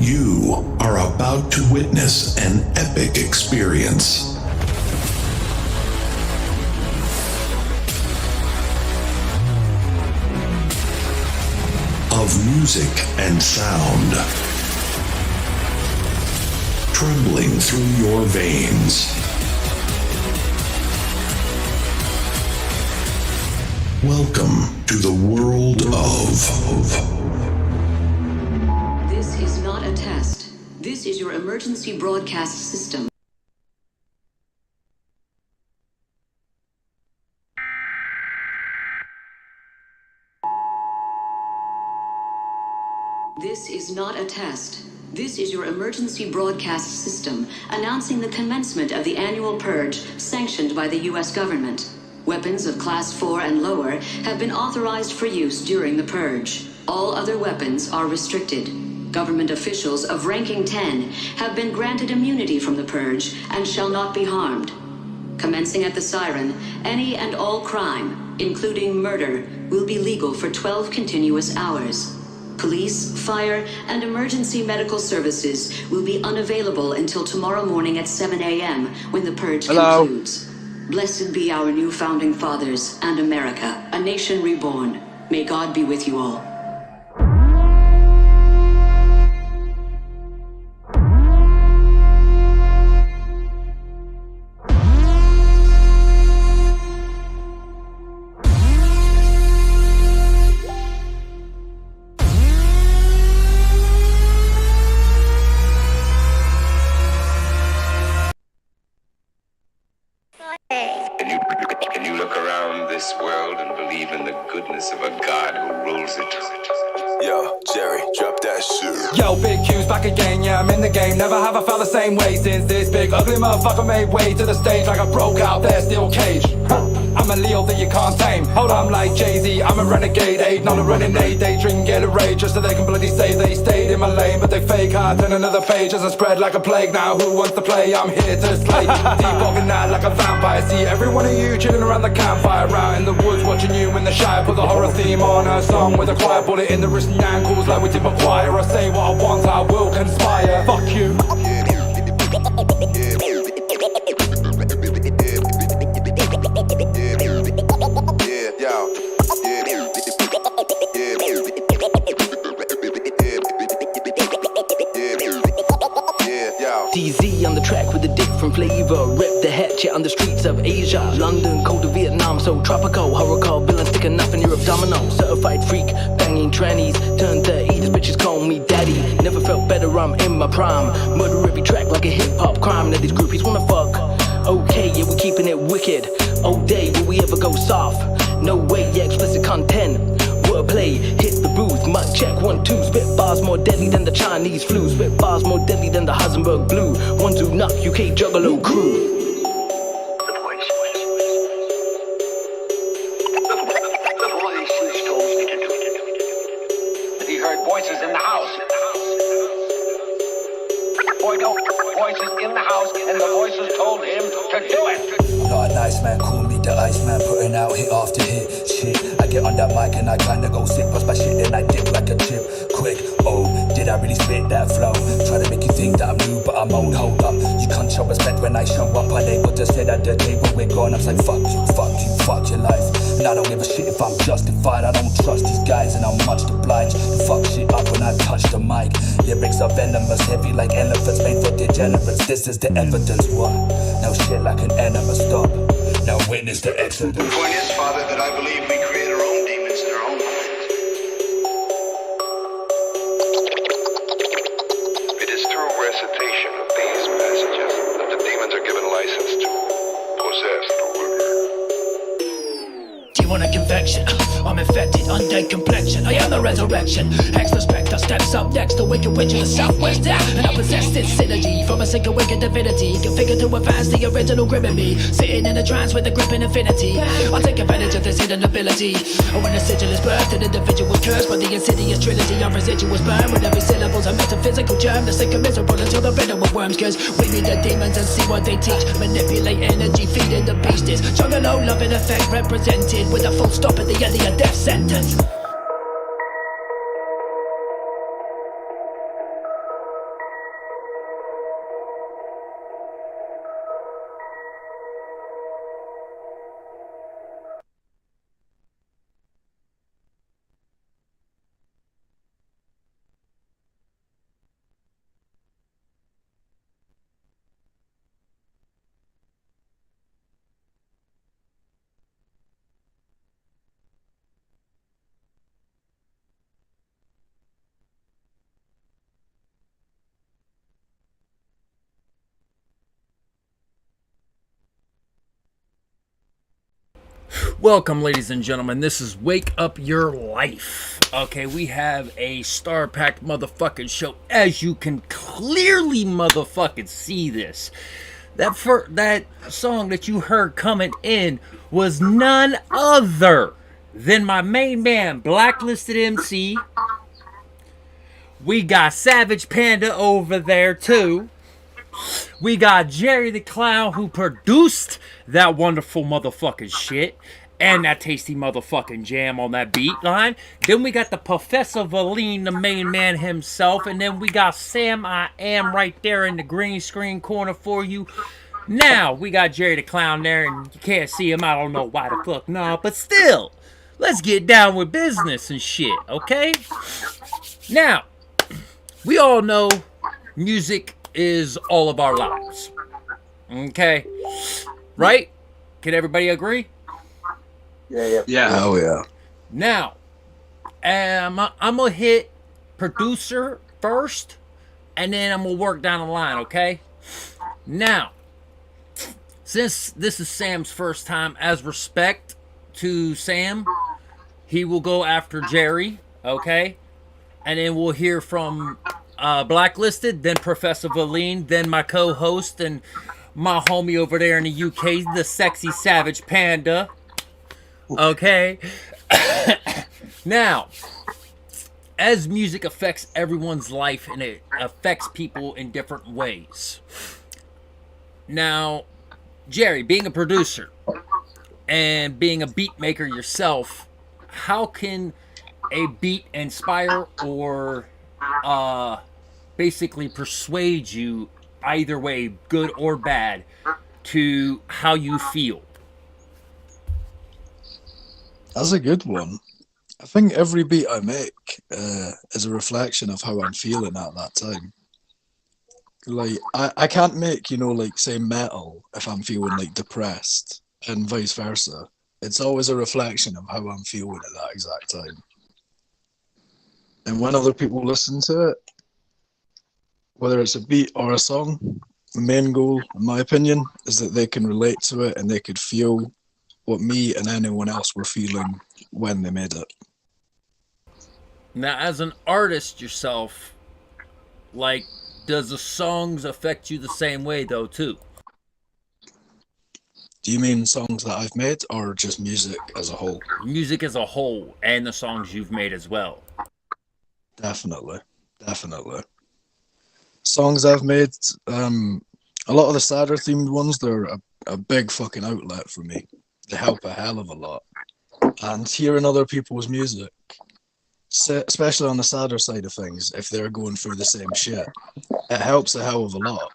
You are about to witness an epic experience. Of music and sound, trembling through your veins. Welcome to the world of... This is not a test. This is your emergency broadcast system. This is not a test. This is your emergency broadcast system announcing the commencement of the annual purge sanctioned by the U.S. government. Weapons of Class 4 and lower have been authorized for use during the purge. All other weapons are restricted. Government officials of ranking 10 have been granted immunity from the purge and shall not be harmed. Commencing at the siren, any and all crime, including murder, will be legal for 12 continuous hours. Police, fire, and emergency medical services will be unavailable until tomorrow morning at 7 a.m. when the purge concludes. Blessed be our new founding fathers and America, a nation reborn. May God be with you all. Can you look around this world and believe in the goodness of a God who rules it? Yo, Jerry, drop that shit. Yo, Big Q's back again, yeah, I'm in the game. Never have I felt the same way since this big ugly motherfucker made way to the stage like I broke out their steel cage. I'm a Leo that you can't tame. Hold on, I'm like Jay-Z, I'm a renegade, aid, not a renegade. They drink Gatorade just so they can bloody say they stayed in my lane, but they fake hard. Turn another page as I spread like a plague. Now who wants to play? I'm here to slay. Deep organized like a vampire. See every one of you chilling around the campfire, out in the woods watching you in the Shire. Put the horror theme on a song with a quiet bullet in the wrist and ankles like we did McGuire. I say what I want, I will conspire. Fuck you. DZ on the track with a different flavor. Rep the hatchet on the streets of Asia. London, cold to Vietnam, so tropical. Horrorcore, villain sticking up in your abdominal. Certified freak, banging trannies. Turn 30, these bitches call me daddy. Never felt better, I'm in my prime. Murder every track like a hip-hop crime. Now these groupies wanna fuck. Okay, yeah, we keeping it wicked. All day, will we ever go soft? No way, yeah, explicit content. Wordplay, hit the booth, mic check, 1, 2. Spit bars more deadly than the Chinese flu. Spit bars more deadly than the Heisenberg blue. 1, 2, knock, UK juggalo crew. He heard voices in the house. Voices in the house, and the voices told him to do it. I'm not a nice man, call me the Iceman, putting out hit after hit. Shit, I get on that mic and I kinda go sick, bust my shit, then I dip like a chip. Quick, oh, did I really spit that flow? Try to make you think that I'm new, but I'm old, hold up. You can't show respect when I show up, unable to sit at the table, we're gone. I'm like, fuck you, fuck your life. And I don't give a shit if I'm justified, I don't trust these guys and I'm much obliged to fuck shit up when I touch the mic. Lyrics are venomous, heavy like elephants, made for degenerates. This is the evidence, what? No shit like an enema, stop. Now witness the exodus. The point is, Father, that I believe we create our own demons in our own minds. It is through recitation of these passages that the demons are given license to possess the worker. Do you want a convection? I'm infected, undead complexion. I am the resurrection. Ex-respector steps up next, the wicked witch of the southwest. And I possess this synergy from a single wicked divinity, configured to advance the original grim in me. Sitting in a trance with a grip and infinity. I'll take advantage of this hidden ability. When the sigil is birthed, an individual cursed by the insidious trilogy of residuals burn. With every syllable's a metaphysical germ. The sick and miserable until the riddle with worms. Cause we need the demons and see what they teach. Manipulate energy, feeding the beast is juggalo, love and effect represented with a full stop at the end of your death sentence. Welcome, ladies and gentlemen. This is Wake Up Your Life. Okay, we have a star-packed motherfucking show. As you can clearly motherfucking see this. That song that you heard coming in was none other than my main man, Blacklisted MC. We got Savage Panda over there, too. We got Jerry the Clown, who produced that wonderful motherfucking shit. And that tasty motherfucking jam on that beat line. Then we got the Professor Valine, the main man himself. And then we got Sam I Am right there in the green screen corner for you. Now, we got Jerry the Clown there, and you can't see him. I don't know why the fuck not. But still, let's get down with business and shit, okay? Now, we all know music is all of our lives. Okay? Right? Can everybody agree? Yeah. Oh yeah. Now, I'm going to hit producer first, and then I'm going to work down the line, okay? Now, since this is Sam's first time, as respect to Sam, he will go after Jerry, okay? And then we'll hear from Blacklisted, then Professor Valine, then my co-host and my homie over there in the UK, the sexy Savage Panda. Okay? Now, as music affects everyone's life and it affects people in different ways. Now, Jerry, being a producer and being a beat maker yourself, how can a beat inspire or basically persuade you, either way, good or bad, to how you feel? That's a good one. I think every beat I make is a reflection of how I'm feeling at that time. Like, I can't make, like, say, metal if I'm feeling, like, depressed, and vice versa. It's always a reflection of how I'm feeling at that exact time. And when other people listen to it, whether it's a beat or a song, the main goal, in my opinion, is that they can relate to it and they could feel what me and anyone else were feeling when they made it. Now, as an artist yourself, like, does the songs affect you the same way, though, too? Do you mean songs that I've made, or just music as a whole? Music as a whole, and the songs you've made as well. Definitely. Songs I've made, a lot of the sadder themed ones, they're a big fucking outlet for me. They help a hell of a lot. And hearing other people's music, especially on the sadder side of things, if they're going through the same shit, it helps a hell of a lot.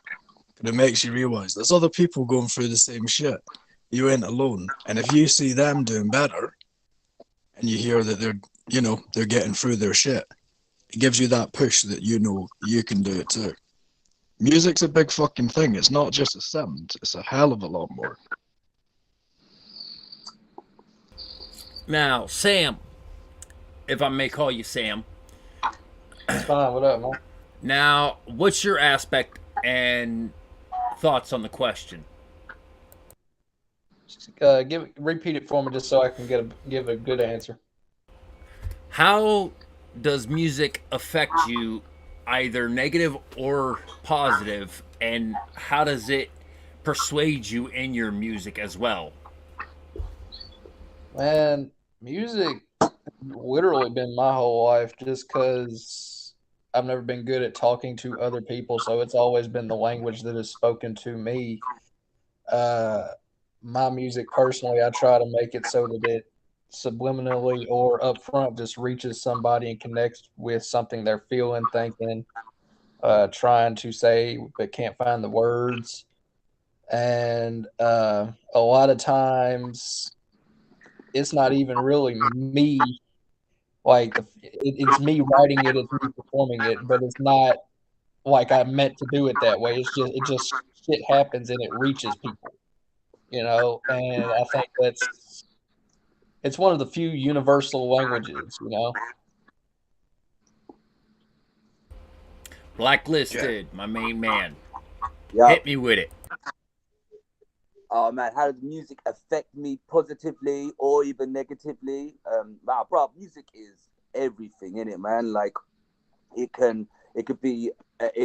But it makes you realize there's other people going through the same shit. You ain't alone. And if you see them doing better, and you hear that they're getting through their shit, it gives you that push that you can do it too. Music's a big fucking thing. It's not just a sound. It's a hell of a lot more. Now, Sam, if I may call you Sam. It's fine. What up, man? Now, what's your aspect and thoughts on the question? Repeat it for me just so I can give a good answer. How does music affect you, either negative or positive, and how does it persuade you in your music as well? Man, music literally been my whole life, just because I've never been good at talking to other people, so it's always been the language that is spoken to me. My music personally, I try to make it so that it subliminally or upfront just reaches somebody and connects with something they're feeling, thinking, trying to say, but can't find the words. And a lot of times it's not even really me. Like, it's me writing it, it's me performing it, but it's not like I meant to do it that way. It just shit happens and it reaches people, And I think it's one of the few universal languages, Blacklisted, my main man. Yeah. Hit me with it. Oh man, how does music affect me positively or even negatively? Bro, music is everything, innit, man? Like, it can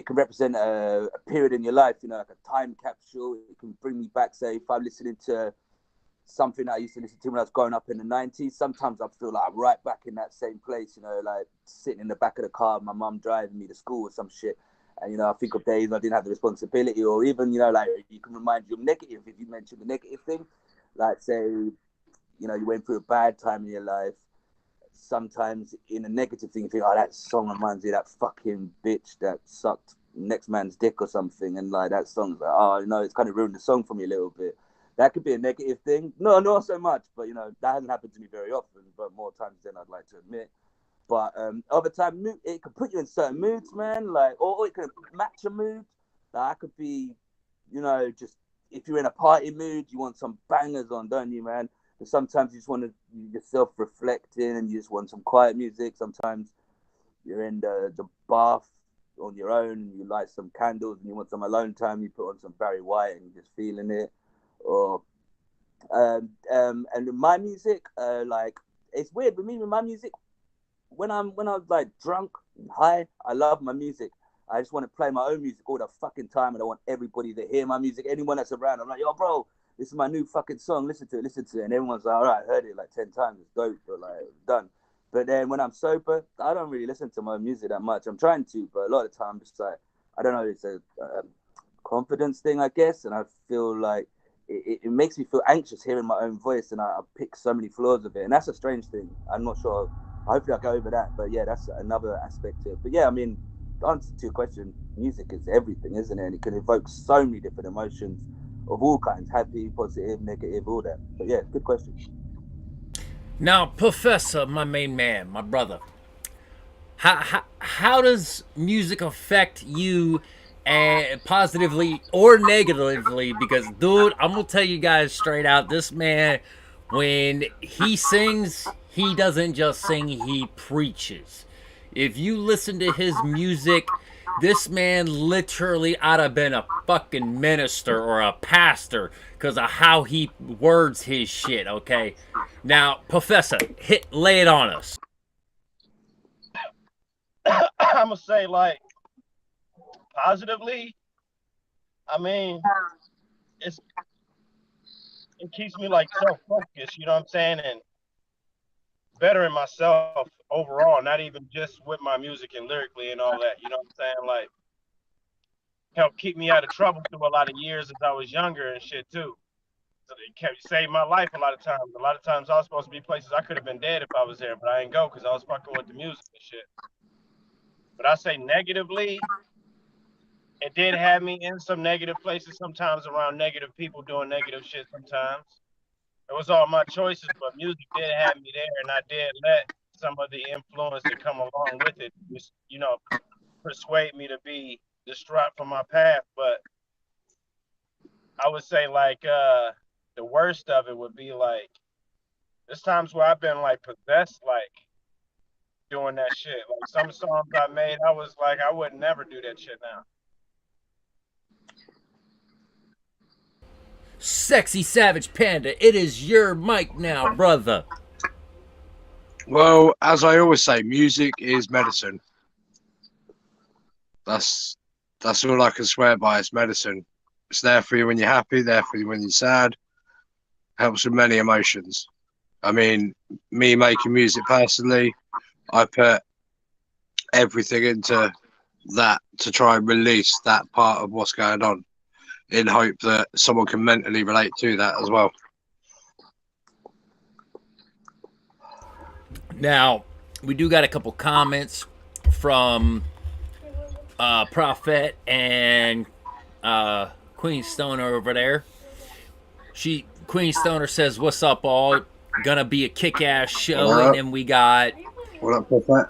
represent a period in your life, like a time capsule. It can bring me back. Say, if I'm listening to something that I used to listen to when I was growing up in the 90s, sometimes I feel like I'm right back in that same place, like sitting in the back of the car, my mum driving me to school or some shit. And, I think of days I didn't have the responsibility, or even, like, you can remind you of negative if you mention the negative thing. Like, say, you went through a bad time in your life. Sometimes in a negative thing, you think, oh, that song reminds me of that fucking bitch that sucked next man's dick or something. And, like, that song's like, oh, it's kind of ruined the song for me a little bit. That could be a negative thing. No, not so much. But, that hasn't happened to me very often, but more times than I'd like to admit. But over time, it could put you in certain moods, man. Like, or it can match a mood. Like, I could be, just if you're in a party mood, you want some bangers on, don't you, man? But sometimes you just want to yourself reflecting, and you just want some quiet music. Sometimes you're in the bath on your own, and you light some candles, and you want some alone time. You put on some Barry White, and you're just feeling it. Or and my music, like, it's weird with me with my music. When I'm like drunk and high, I love my music. I just want to play my own music all the fucking time, and I want everybody to hear my music. Anyone that's around, I'm like, yo, bro, this is my new fucking song. Listen to it. And everyone's like, all right, I heard it like 10 times. It's dope, but like, done. But then when I'm sober, I don't really listen to my music that much. I'm trying to, but a lot of the time, just like, I don't know, it's a confidence thing, I guess. And I feel like it makes me feel anxious hearing my own voice, and I pick so many flaws of it. And that's a strange thing. I'm not sure. Hopefully I'll go over that. But yeah, that's another aspect to it. But yeah, I mean, the answer to your question, music is everything, isn't it? And it can evoke so many different emotions of all kinds, happy, positive, negative, all that. But yeah, good question. Now, Professor, my main man, my brother, how does music affect you positively or negatively? Because, dude, I'm going to tell you guys straight out, this man, when he sings, he doesn't just sing, he preaches. If you listen to his music, This man literally ought to have been a fucking minister or a pastor because of how he words his shit, okay? Now, Professor, lay it on us. I'm gonna say, like, positively, I mean, it keeps me like self-focused, you know what I'm saying, and bettering myself overall, not even just with my music and lyrically and all that, you know what I'm saying? Like, helped keep me out of trouble through a lot of years as I was younger and shit too. So it kept saved my life a lot of times. A lot of times I was supposed to be places I could have been dead if I was there, but I didn't go because I was fucking with the music and shit. But I say negatively, it did have me in some negative places sometimes, around negative people doing negative shit sometimes. It was all my choices, but music did have me there, and I did let some of the influence that come along with it, just, you know, persuade me to be distraught from my path. But I would say, like, the worst of it would be, like, there's times where I've been, like, possessed, like, doing that shit. Like, some songs I made, I was like, I would never do that shit now. Sexy Savage Panda, it is your mic now, brother. Well, as I always say, music is medicine. That's all I can swear by. It's medicine. It's there for you when you're happy, there for you when you're sad. Helps with many emotions. I mean, me making music personally, I put everything into that to try and release that part of what's going on, in hope that someone can mentally relate to that as well. Now, we do got a couple comments from Prophet and Queen Stoner over there. Queen Stoner says, "What's up, all? Gonna be a kick-ass show." And then we got what up, Prophet?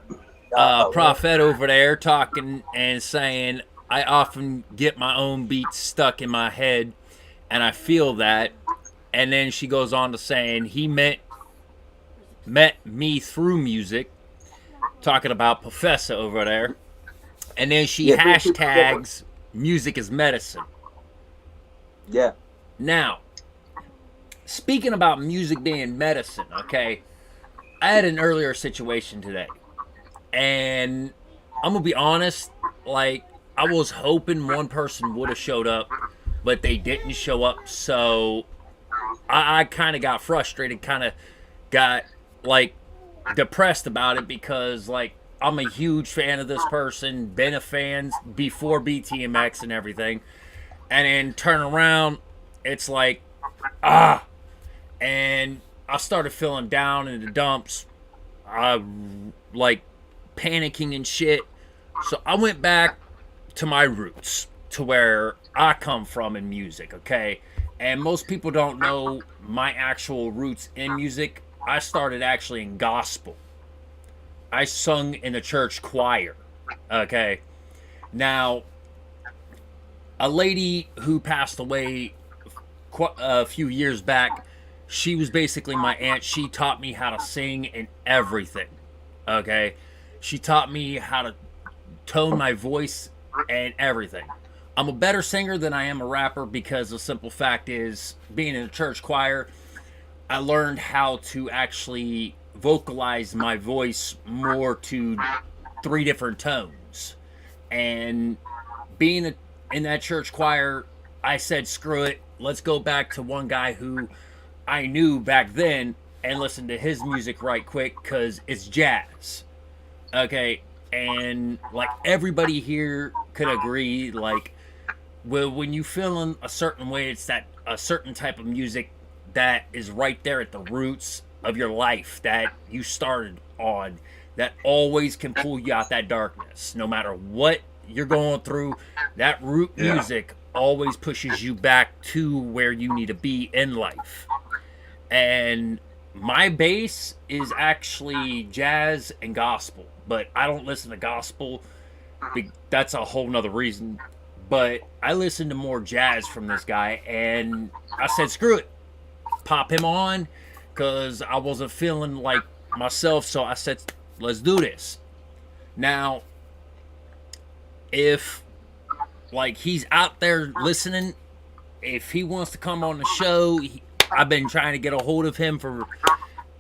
Prophet over there talking and saying, "I often get my own beats stuck in my head, and I feel that." And then she goes on to saying he met me through music, talking about Professor over there. And then she hashtags music is medicine. Yeah. Now, speaking about music being medicine, okay, I had an earlier situation today. And I'm going to be honest, like, I was hoping one person would have showed up, but they didn't show up. So I kind of got frustrated, kind of got, like, depressed about it because, like, I'm a huge fan of this person, been a fan before BTMX and everything. And then turn around, it's like, and I started feeling down in the dumps, like panicking and shit. So I went back to my roots, to where I come from in music, okay? And most people don't know my actual roots in music. I started actually in gospel. I sung in the church choir, okay? Now, a lady who passed away a few years back, she was basically my aunt. She taught me how to sing and everything, okay? She taught me how to tone my voice and everything. I'm a better singer than I am a rapper because the simple fact is, being in a church choir, I learned how to actually vocalize my voice more to 3 different tones. And being in that church choir, I said, screw it, let's go back to one guy who I knew back then and listen to his music right quick, because it's jazz, okay? And like everybody here could agree, like, well, when you feeling a certain way, it's that a certain type of music that is right there at the roots of your life that you started on, that always can pull you out that darkness. No matter what you're going through, that root music always pushes you back to where you need to be in life. And my base is actually jazz and gospel, but I don't listen to gospel. That's a whole nother reason. But I listened to more jazz from this guy, and I said, screw it, pop him on, because I wasn't feeling like myself. So I said, let's do this. Now, if like he's out there listening, if he wants to come on the show, I've been trying to get a hold of him for a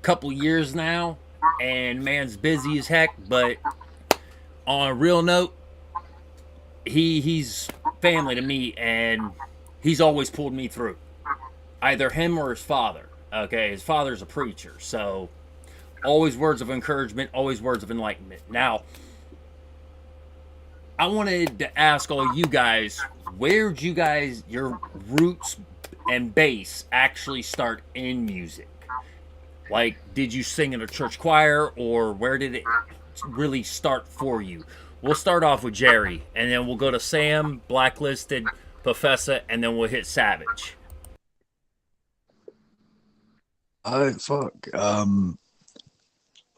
couple years now, and man's busy as heck. But on a real note, he's family to me, and he's always pulled me through. Either him or his father. Okay, his father's a preacher, so always words of encouragement, always words of enlightenment. Now, I wanted to ask all you guys, where'd you guys, your roots and base actually start in music? Like, did you sing in a church choir, or where did it really start for you? We'll start off with Jerry, and then we'll go to Sam, Blacklisted, Professor, and then we'll hit Savage. Fuck.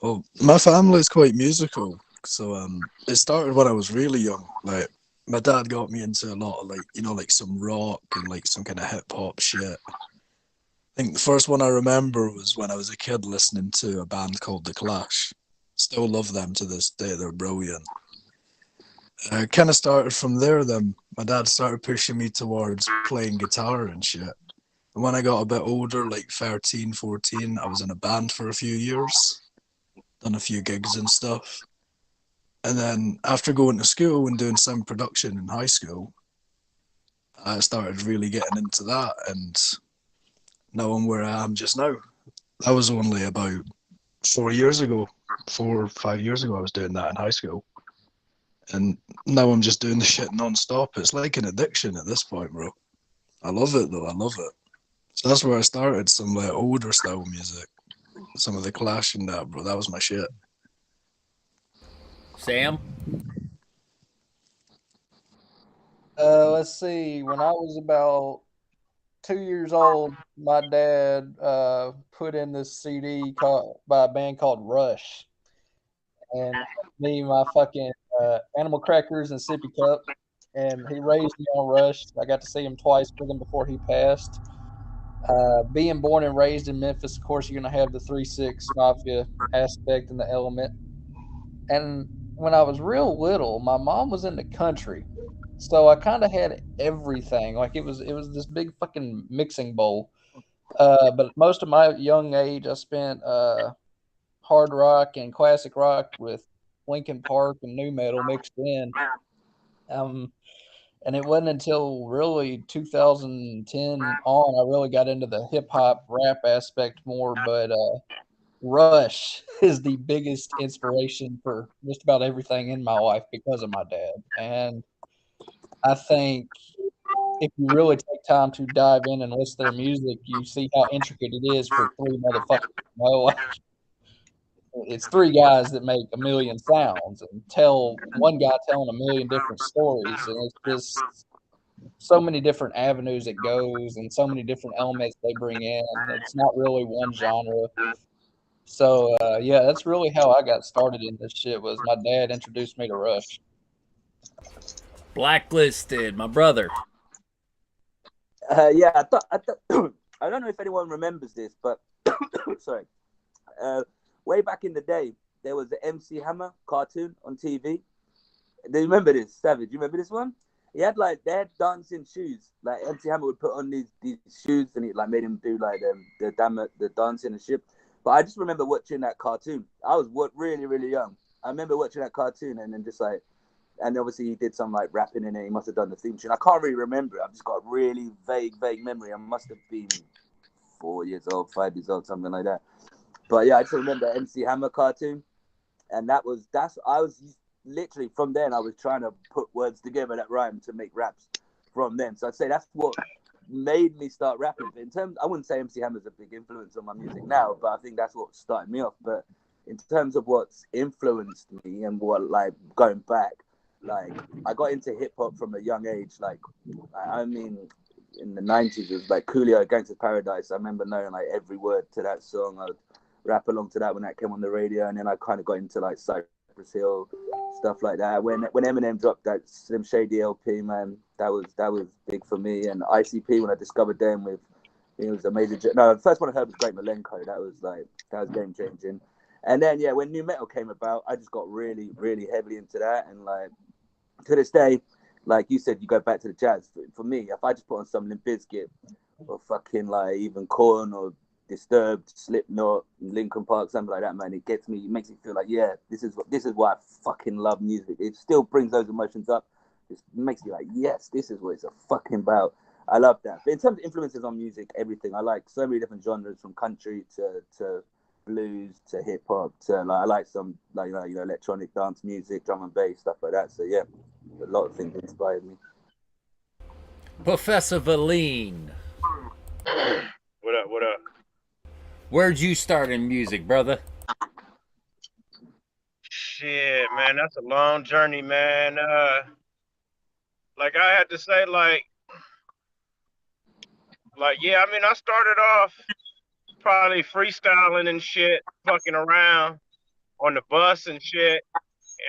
Well, my family's quite musical, so it started when I was really young. Like, my dad got me into a lot of like some rock and like some kind of hip hop shit. I think the first one I remember was when I was a kid listening to a band called The Clash. Still love them to this day. They're brilliant. I kind of started from there. Then my dad started pushing me towards playing guitar and shit. And when I got a bit older, like 13, 14, I was in a band for a few years, done a few gigs and stuff. And then after going to school and doing sound production in high school, I started really getting into that, and now I'm where I am just now. That was only about 4 years ago, 4 or 5 years ago I was doing that in high school. And now I'm just doing the shit non-stop. It's like an addiction at this point, bro. I love it though, I love it. So that's where I started, some like older style music. Some of the Clash and that, bro. That was my shit. Sam? Let's see. When I was about 2 years old, my dad put in this CD by a band called Rush. And me, my fucking Animal Crackers and Sippy Cup. And he raised me on Rush. I got to see him twice with him before he passed. Being born and raised in Memphis, of course, you're going to have the 3-6 Mafia aspect and the element. And when I was real little, my mom was in the country. So I kind of had everything. Like it was this big fucking mixing bowl. But most of my young age, I spent hard rock and classic rock with Linkin Park and nu metal mixed in. And it wasn't until really 2010 on I really got into the hip hop rap aspect more. But Rush is the biggest inspiration for just about everything in my life because of my dad. And I think if you really take time to dive in and listen to their music, you see how intricate it is for three motherfuckers. You know? It's three guys that make a million sounds and tell one guy telling a million different stories. And it's just so many different avenues it goes and so many different elements they bring in. It's not really one genre. So, yeah, that's really how I got started in this shit was my dad introduced me to Rush. Blacklisted, my brother. Yeah, I thought I don't know if anyone remembers this, but sorry. Way back in the day, there was the MC Hammer cartoon on TV. Do you remember this, Savage? You remember this one? He had they had dancing shoes. Like MC Hammer would put on these shoes, and it made him do the dancing and shit. But I just remember watching that cartoon. I was really, really young. I remember watching that cartoon and then just and obviously he did some rapping in it. He must have done the theme tune. I can't really remember it. I've just got a really vague memory. I must have been 4 years old, 5 years old, something like that. But yeah, I just remember MC Hammer cartoon, and I was literally from then I was trying to put words together that rhyme to make raps from them. So I'd say that's what made me start rapping. But in terms, I wouldn't say MC Hammer's a big influence on my music now, but I think that's what started me off. But in terms of what's influenced me and what going back, I got into hip hop from a young age. I mean, in the 90s, it was Coolio, Gangsta's Paradise. I remember knowing every word to that song. I'd rap along to that when that came on the radio, and then I kind of got into Cypress Hill, stuff like that. When Eminem dropped that Slim Shady LP, man, that was big for me. And ICP, when I discovered them it was a major. No, the first one I heard was Great Milenko. That was game changing. And then when nu metal came about, I just got really, really heavily into that, and to this day, like you said, you go back to the jazz. For me, if I just put on some Limp Bizkit or fucking like even Korn or Disturbed, Slipknot, Linkin Park, something like that, man, it gets me. It makes me feel like, yeah, this is why I fucking love music. It still brings those emotions up. It makes me like, yes, this is what it's a fucking about. I love that. But in terms of influences on music, everything, I like so many different genres, from country to blues to hip hop to like, I like some like you know electronic dance music, drum and bass, stuff like that. So yeah, a lot of things inspired me. Professor Valine. What up? What up? Where'd you start in music, brother? Shit, man, that's a long journey, man. Like I had to say, like yeah, I mean, I started off probably freestyling and shit, fucking around on the bus and shit,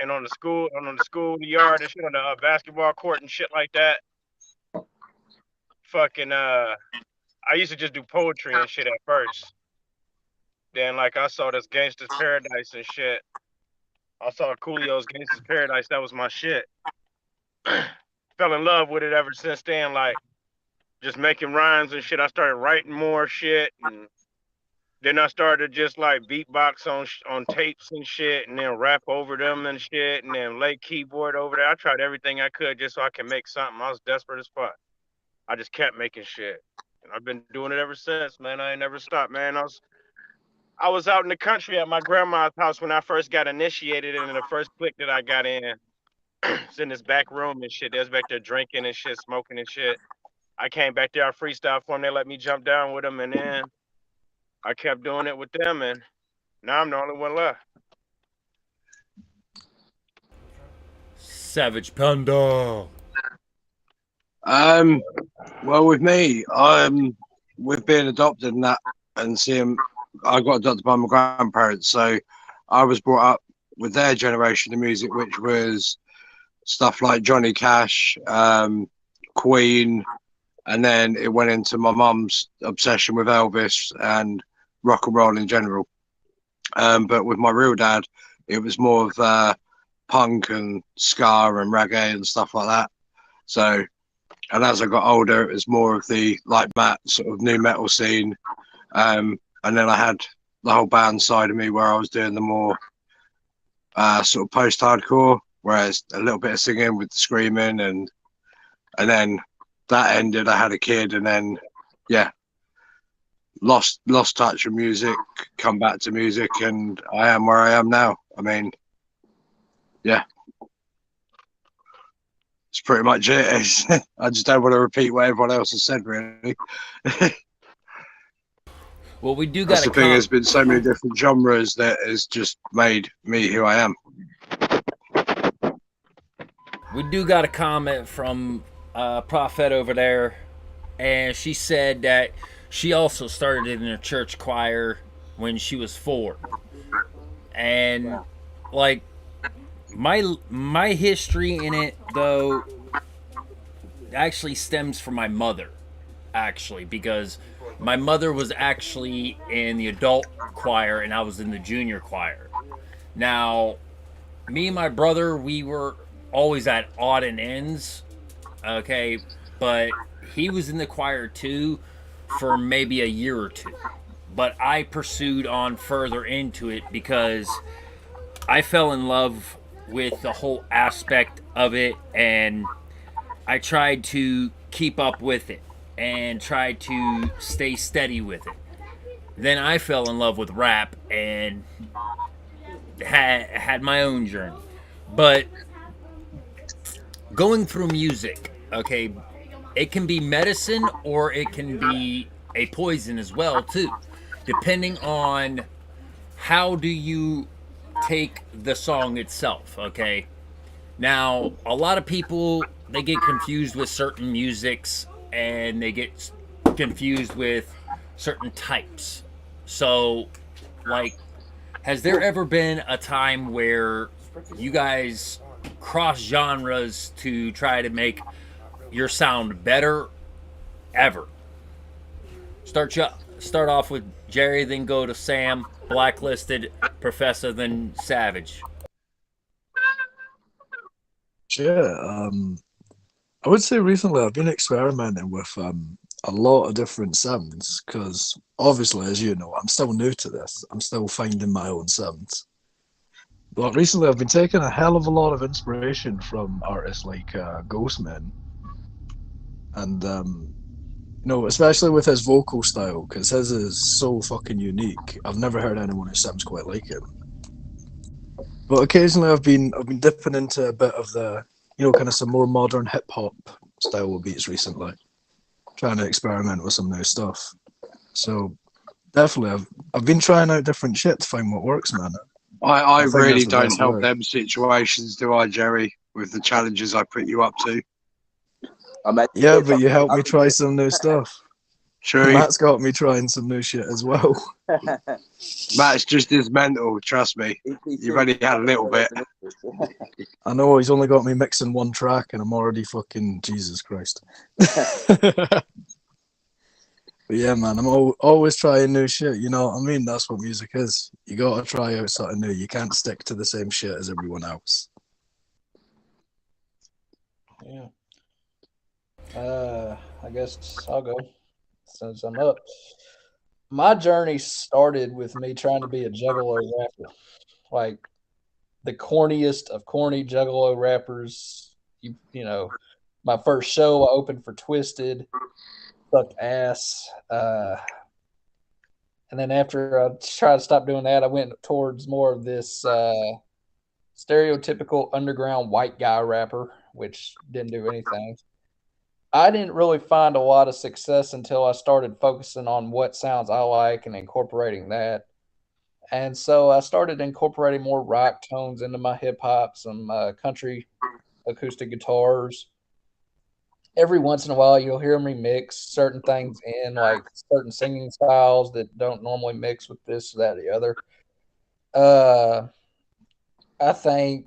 and on the school yard and shit, on the basketball court and shit like that. Fucking I used to just do poetry and shit at first. Then like I saw this Gangsta's Paradise and shit. I saw Coolio's Gangsta's Paradise. That was my shit. Fell in love with it ever since then. Like just making rhymes and shit. I started writing more shit, and then I started just like beatbox on tapes and shit, and then rap over them and shit, and then lay keyboard over there. I tried everything I could just so I could make something. I was desperate as fuck. I just kept making shit, and I've been doing it ever since, man. I ain't never stopped, man. I was out in the country at my grandma's house when I first got initiated, and in the first clique that I got in, it's in this back room and shit. They was back there drinking and shit, smoking and shit. I came back there, I freestyle for them. They let me jump down with them, and then I kept doing it with them, and now I'm the only one left. Savage Panda. Well, with me, with being adopted and that, and seeing, I got adopted by my grandparents, so I was brought up with their generation of music, which was stuff like Johnny Cash, Queen, and then it went into my mum's obsession with Elvis and rock and roll in general. But with my real dad, it was more of punk and ska and reggae and stuff like that. So, and as I got older, it was more of the, like Matt, sort of new metal scene. And then I had the whole band side of me where I was doing the more sort of post-hardcore, whereas a little bit of singing with the screaming, and then that ended. I had a kid, and then yeah, lost touch with music, come back to music, and I am where I am now. I mean, yeah, it's pretty much it. I just don't want to repeat what everyone else has said, really. Well, we do got That's the thing. There's been so many different genres that has just made me who I am. We do got a comment from Prophet over there, and she said that she also started in a church choir when she was 4, and like my history in it though actually stems from my mother, actually, because my mother was actually in the adult choir and I was in the junior choir. Now, me and my brother, we were always at odd and ends, okay, but he was in the choir too for maybe a year or two. But I pursued on further into it because I fell in love with the whole aspect of it, and I tried to keep up with it and tried to stay steady with it. Then I fell in love with rap and had my own journey. But going through music, okay, it can be medicine or it can be a poison as well too, depending on how do you take the song itself, okay? Now, a lot of people, they get confused with certain musics and they get confused with certain types. So, like, has there ever been a time where you guys cross genres to try to make your sound better? Ever? Start off with Jerry, then go to Sam, Blacklisted, Professor, then Savage. shit. I would say recently I've been experimenting with a lot of different sounds because obviously, as you know, I'm still new to this. I'm still finding my own sounds. But recently I've been taking a hell of a lot of inspiration from artists like Ghostman and especially with his vocal style because his is so fucking unique. I've never heard anyone who sounds quite like him. But occasionally I've been dipping into a bit of the kind of some more modern hip hop style beats recently, trying to experiment with some new stuff. So definitely I've been trying out different shit to find what works, man. I think really that's the don't best help way. them situations, do I, Jerry? With the challenges I put you up to. Yeah, but you helped me try some new stuff. True. Matt's got me trying some new shit as well. Matt's just as mental, trust me. You've only had a little bit. I know he's only got me mixing one track and I'm already fucking Jesus Christ. But yeah, man, I'm always trying new shit. You know what I mean? That's what music is. You gotta try out something new. You can't stick to the same shit as everyone else. Yeah. I guess I'll go since I'm up. My journey started with me trying to be a juggalo rapper, like the corniest of corny juggalo rappers. My first show I opened for Twisted, sucked ass. And then after I tried to stop doing that, I went towards more of this stereotypical underground white guy rapper, which didn't do anything. I didn't really find a lot of success until I started focusing on what sounds I like and incorporating that. And so I started incorporating more rock tones into my hip hop, some country acoustic guitars. Every once in a while, you'll hear me mix certain things in, like certain singing styles that don't normally mix with this, that, or the other. I think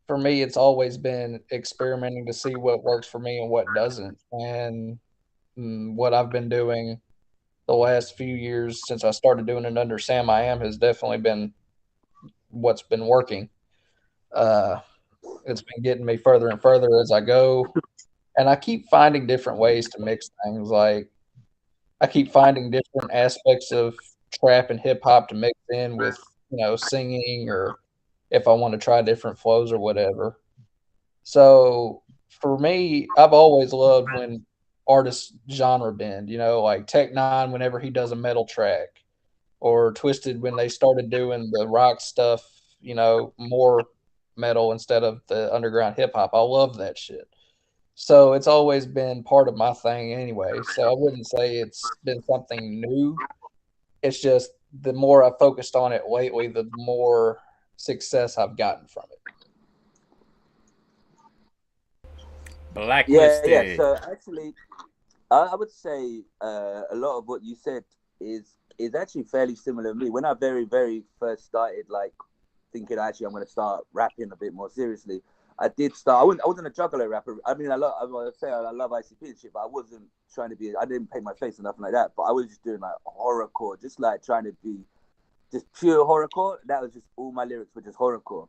for me, it's always been experimenting to see what works for me and what doesn't. And what I've been doing the last few years since I started doing it under Sam I Am has definitely been what's been working. Uh, it's been getting me further and further as I go. And I keep finding different ways to mix things. Like I keep finding different aspects of trap and hip hop to mix in with, singing or if I want to try different flows or whatever. So for me, I've always loved when artists genre bend, like Tech Nine whenever he does a metal track, or Twisted when they started doing the rock stuff, more metal instead of the underground hip hop. I love that shit. So it's always been part of my thing anyway. So I wouldn't say it's been something new. It's just the more I focused on it lately, the more success I've gotten from it. Blacklisted. Yeah. So actually, I would say a lot of what you said is actually fairly similar to me. When I very, very first started, like thinking actually I'm going to start rapping a bit more seriously, I did start. I wasn't a juggler rapper. I mean, I love ICP and shit, but I wasn't trying to be. I didn't paint my face or nothing like that. But I was just doing like horrorcore, just like trying to be just pure horrorcore. That was just all my lyrics were just horrorcore.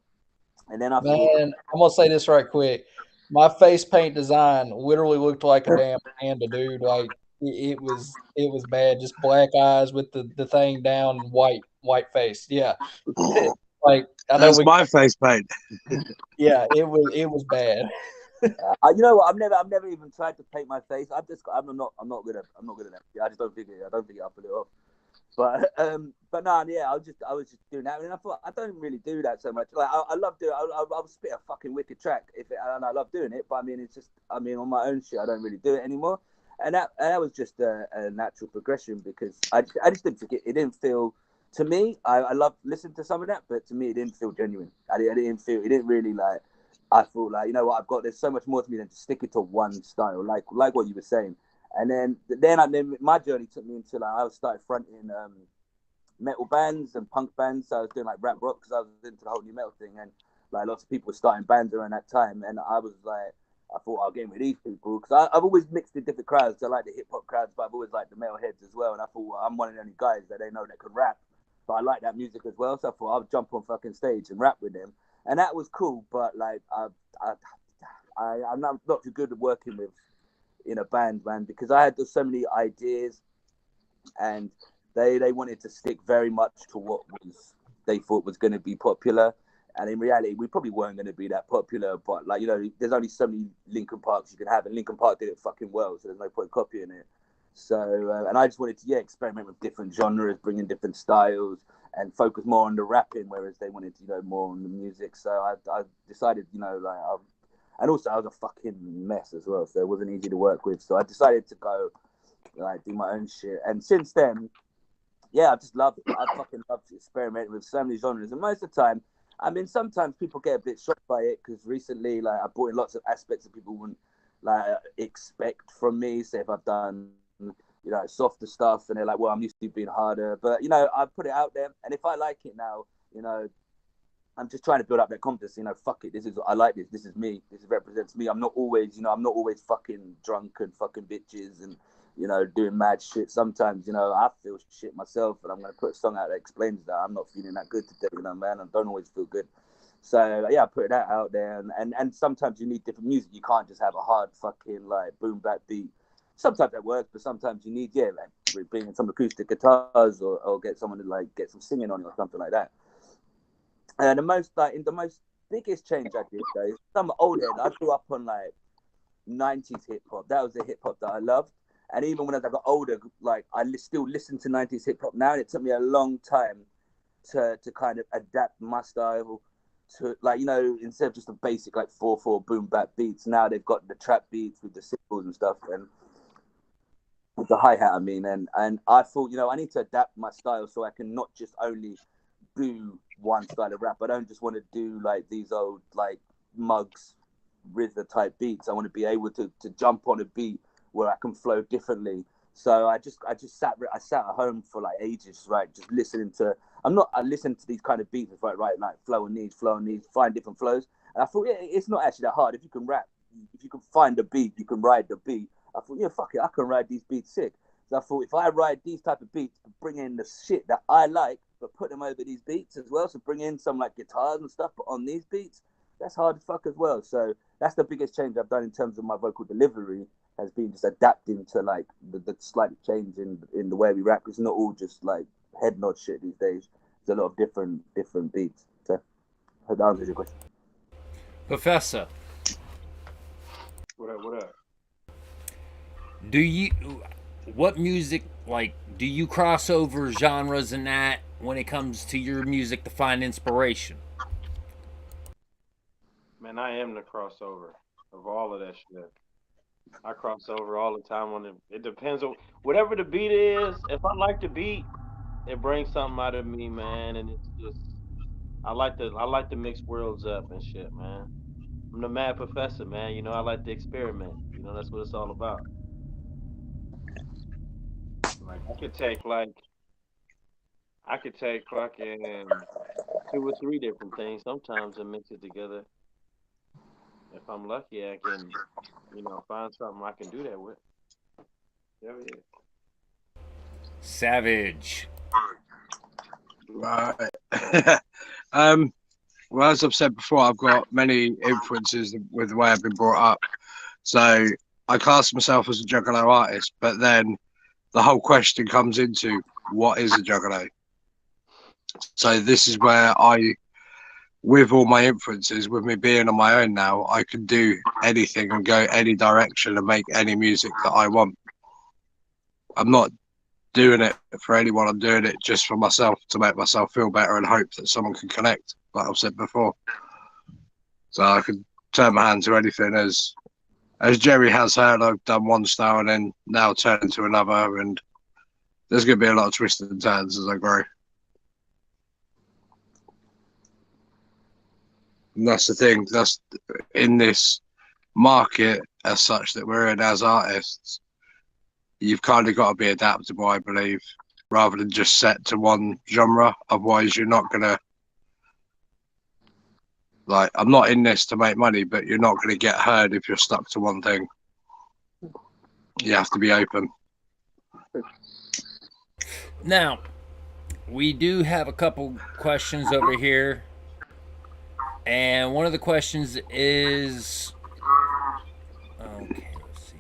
And then I'm gonna say this right quick. My face paint design literally looked like a damn panda, dude. Like it was bad. Just black eyes with the thing down, and white face. Yeah, like I know That's my face paint. Yeah, it was bad. You know what? I've never even tried to paint my face. I'm not good at that. I just don't think I'll pull it off. But no, yeah, I was just doing that, and I thought I don't really do that so much. Like I love doing, I'll spit a fucking wicked track and I love doing it. But I mean, it's just, I mean, on my own shit, I don't really do it anymore. And that was just a natural progression because I just didn't think it didn't feel to me. I love listening to some of that, but to me, it didn't feel genuine. I didn't feel it didn't really like. I thought like, you know what, there's so much more to me than just sticking to one style, like what you were saying. And then my journey took me into I started fronting metal bands and punk bands. So I was doing like rap rock because I was into the whole new metal thing, and like lots of people were starting bands around that time. And I was like, I thought I'll get with these people because I've always mixed in different crowds. I like the hip hop crowds, but I've always liked the metal heads as well. And I thought, well, I'm one of the only guys that they know that can rap, but I like that music as well. So I thought I'll jump on fucking stage and rap with them. and that was cool. But like, I'm not too good at working with in a band, man, because I had so many ideas, and they wanted to stick very much to what they thought was going to be popular. And in reality, we probably weren't going to be that popular. But like, you know, there's only so many Linkin Parks you can have, and Linkin Park did it fucking well, so there's no point copying it. So, and I just wanted to, experiment with different genres, bring in different styles, and focus more on the rapping, whereas they wanted to, more on the music. So I decided, like, and also I was a fucking mess as well, so it wasn't easy to work with. So I decided to go, like, do my own shit. And since then, I fucking love to experiment with so many genres. And most of the time, I mean, sometimes people get a bit shocked by it, because recently, like, I brought in lots of aspects that people wouldn't, like, expect from me. Say if I've done, softer stuff, and they're like, well, I'm used to being harder. But, I put it out there, and if I like it now, I'm just trying to build up that confidence. Fuck it, I like this. This is me. This represents me. I'm not always, fucking drunk and fucking bitches and, doing mad shit. Sometimes, I feel shit myself, and I'm going to put a song out that explains that I'm not feeling that good today, man. I don't always feel good. So, I put that out there. And sometimes you need different music. You can't just have a hard fucking, like, boom bap beat. Sometimes that works, but sometimes you need, like, bring in some acoustic guitars or get someone to, like, get some singing on it or something like that. And the most biggest change I did, though, is some old head. I grew up on, like, 90s hip hop. That was the hip hop that I loved. And even when I got older, like, I still listen to 90s hip hop now. And it took me a long time to kind of adapt my style to, like, instead of just a basic, like, 4/4 boom bap beats, now they've got the trap beats with the cymbals and stuff, and with the hi-hat, I mean. And I thought, I need to adapt my style so I can not just only do one style of rap. I don't just want to do, like, these old, like, Muggs RZA type beats. I want to be able to jump on a beat where I can flow differently. So I sat at home for, like, ages, right, just listening to. I listen to these kind of beats, right, like flow on these, find different flows. And I thought, it's not actually that hard. If you can rap, if you can find a beat, you can ride the beat. I thought, fuck it, I can ride these beats sick. So I thought, if I ride these type of beats, bring in the shit that I like, but put them over these beats as well. So bring in some, like, guitars and stuff, but on these beats, that's hard as fuck as well. So that's the biggest change I've done in terms of my vocal delivery, has been just adapting to, like, the slight change in the way we rap. It's not all just, like, head nod shit these days. There's a lot of different beats. So I hope that answers your question. Professor. What up? What music, like, do you cross over genres and that when it comes to your music to find inspiration? Man, I am the crossover of all of that shit. I cross over all the time it depends on whatever the beat is. If I like the beat, it brings something out of me, man, and it's just I like to mix worlds up and shit, man. I'm the mad professor, man. I like to experiment. That's what it's all about. Like I could take fucking 2 or 3 different things sometimes and mix it together. If I'm lucky, I can, find something I can do that with. Hell yeah. Savage. Right. Well, as I've said before, I've got many influences with the way I've been brought up. So I class myself as a juggalo artist, but then the whole question comes into, what is a juggalo? So this is where with all my influences, with me being on my own now, I can do anything and go any direction and make any music that I want. I'm not doing it for anyone. I'm doing it just for myself, to make myself feel better and hope that someone can connect, like I've said before. So I can turn my hand to anything. As Jerry has heard, I've done one style and then now turn into another, and there's going to be a lot of twists and turns as I grow. And that's the thing. That's in this market as such that we're in as artists. You've kind of got to be adaptable, I believe, rather than just set to one genre. Otherwise, you're not going to, like, I'm not in this to make money, but you're not going to get heard if you're stuck to one thing. You have to be open. Now, we do have a couple questions over here. And one of the questions is, okay, let's see.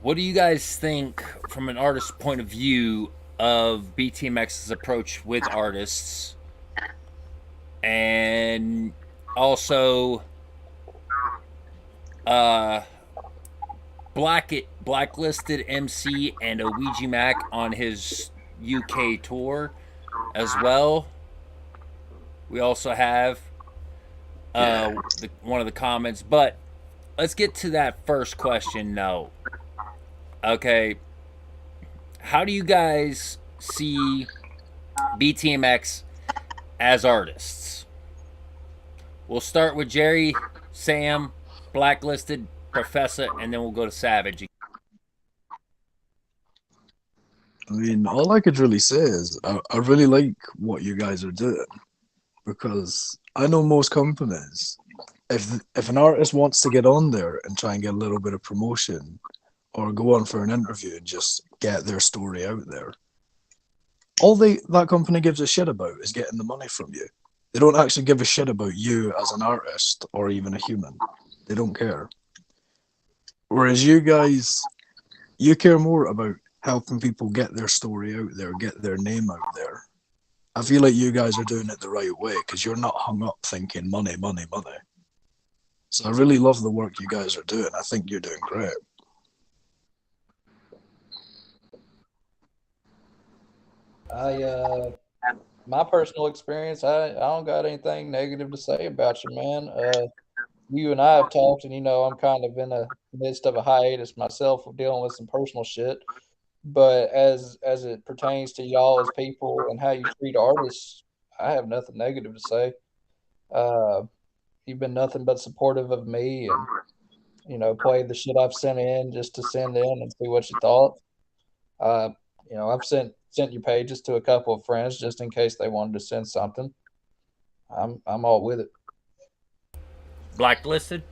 What do you guys think, from an artist's point of view, of BTMX's approach with artists? And also, blacklisted MC and Ouija Mac on his UK tour as well. We also have one of the comments, but let's get to that first question. No, okay. How do you guys see BTMX as artists? We'll start with Jerry, Sam, Blacklisted, Professor, and then we'll go to Savage. I mean, all I could really say is I really like what you guys are doing, because I know most companies, if an artist wants to get on there and try and get a little bit of promotion or go on for an interview and just get their story out there, all that company gives a shit about is getting the money from you. They don't actually give a shit about you as an artist or even a human. They don't care. Whereas you guys, you care more about helping people get their story out there, get their name out there. I feel like you guys are doing it the right way, because you're not hung up thinking money, money, money. So I really love the work you guys are doing. I think you're doing great. My personal experience, I don't got anything negative to say about you, man. You and I have talked, and I'm kind of in the midst of a hiatus myself of dealing with some personal shit. But as it pertains to y'all as people and how you treat artists, I have nothing negative to say. You've been nothing but supportive of me, and played the shit I've sent in just to send in and see what you thought. I've sent your pages to a couple of friends just in case they wanted to send something. I'm all with it. Blacklisted?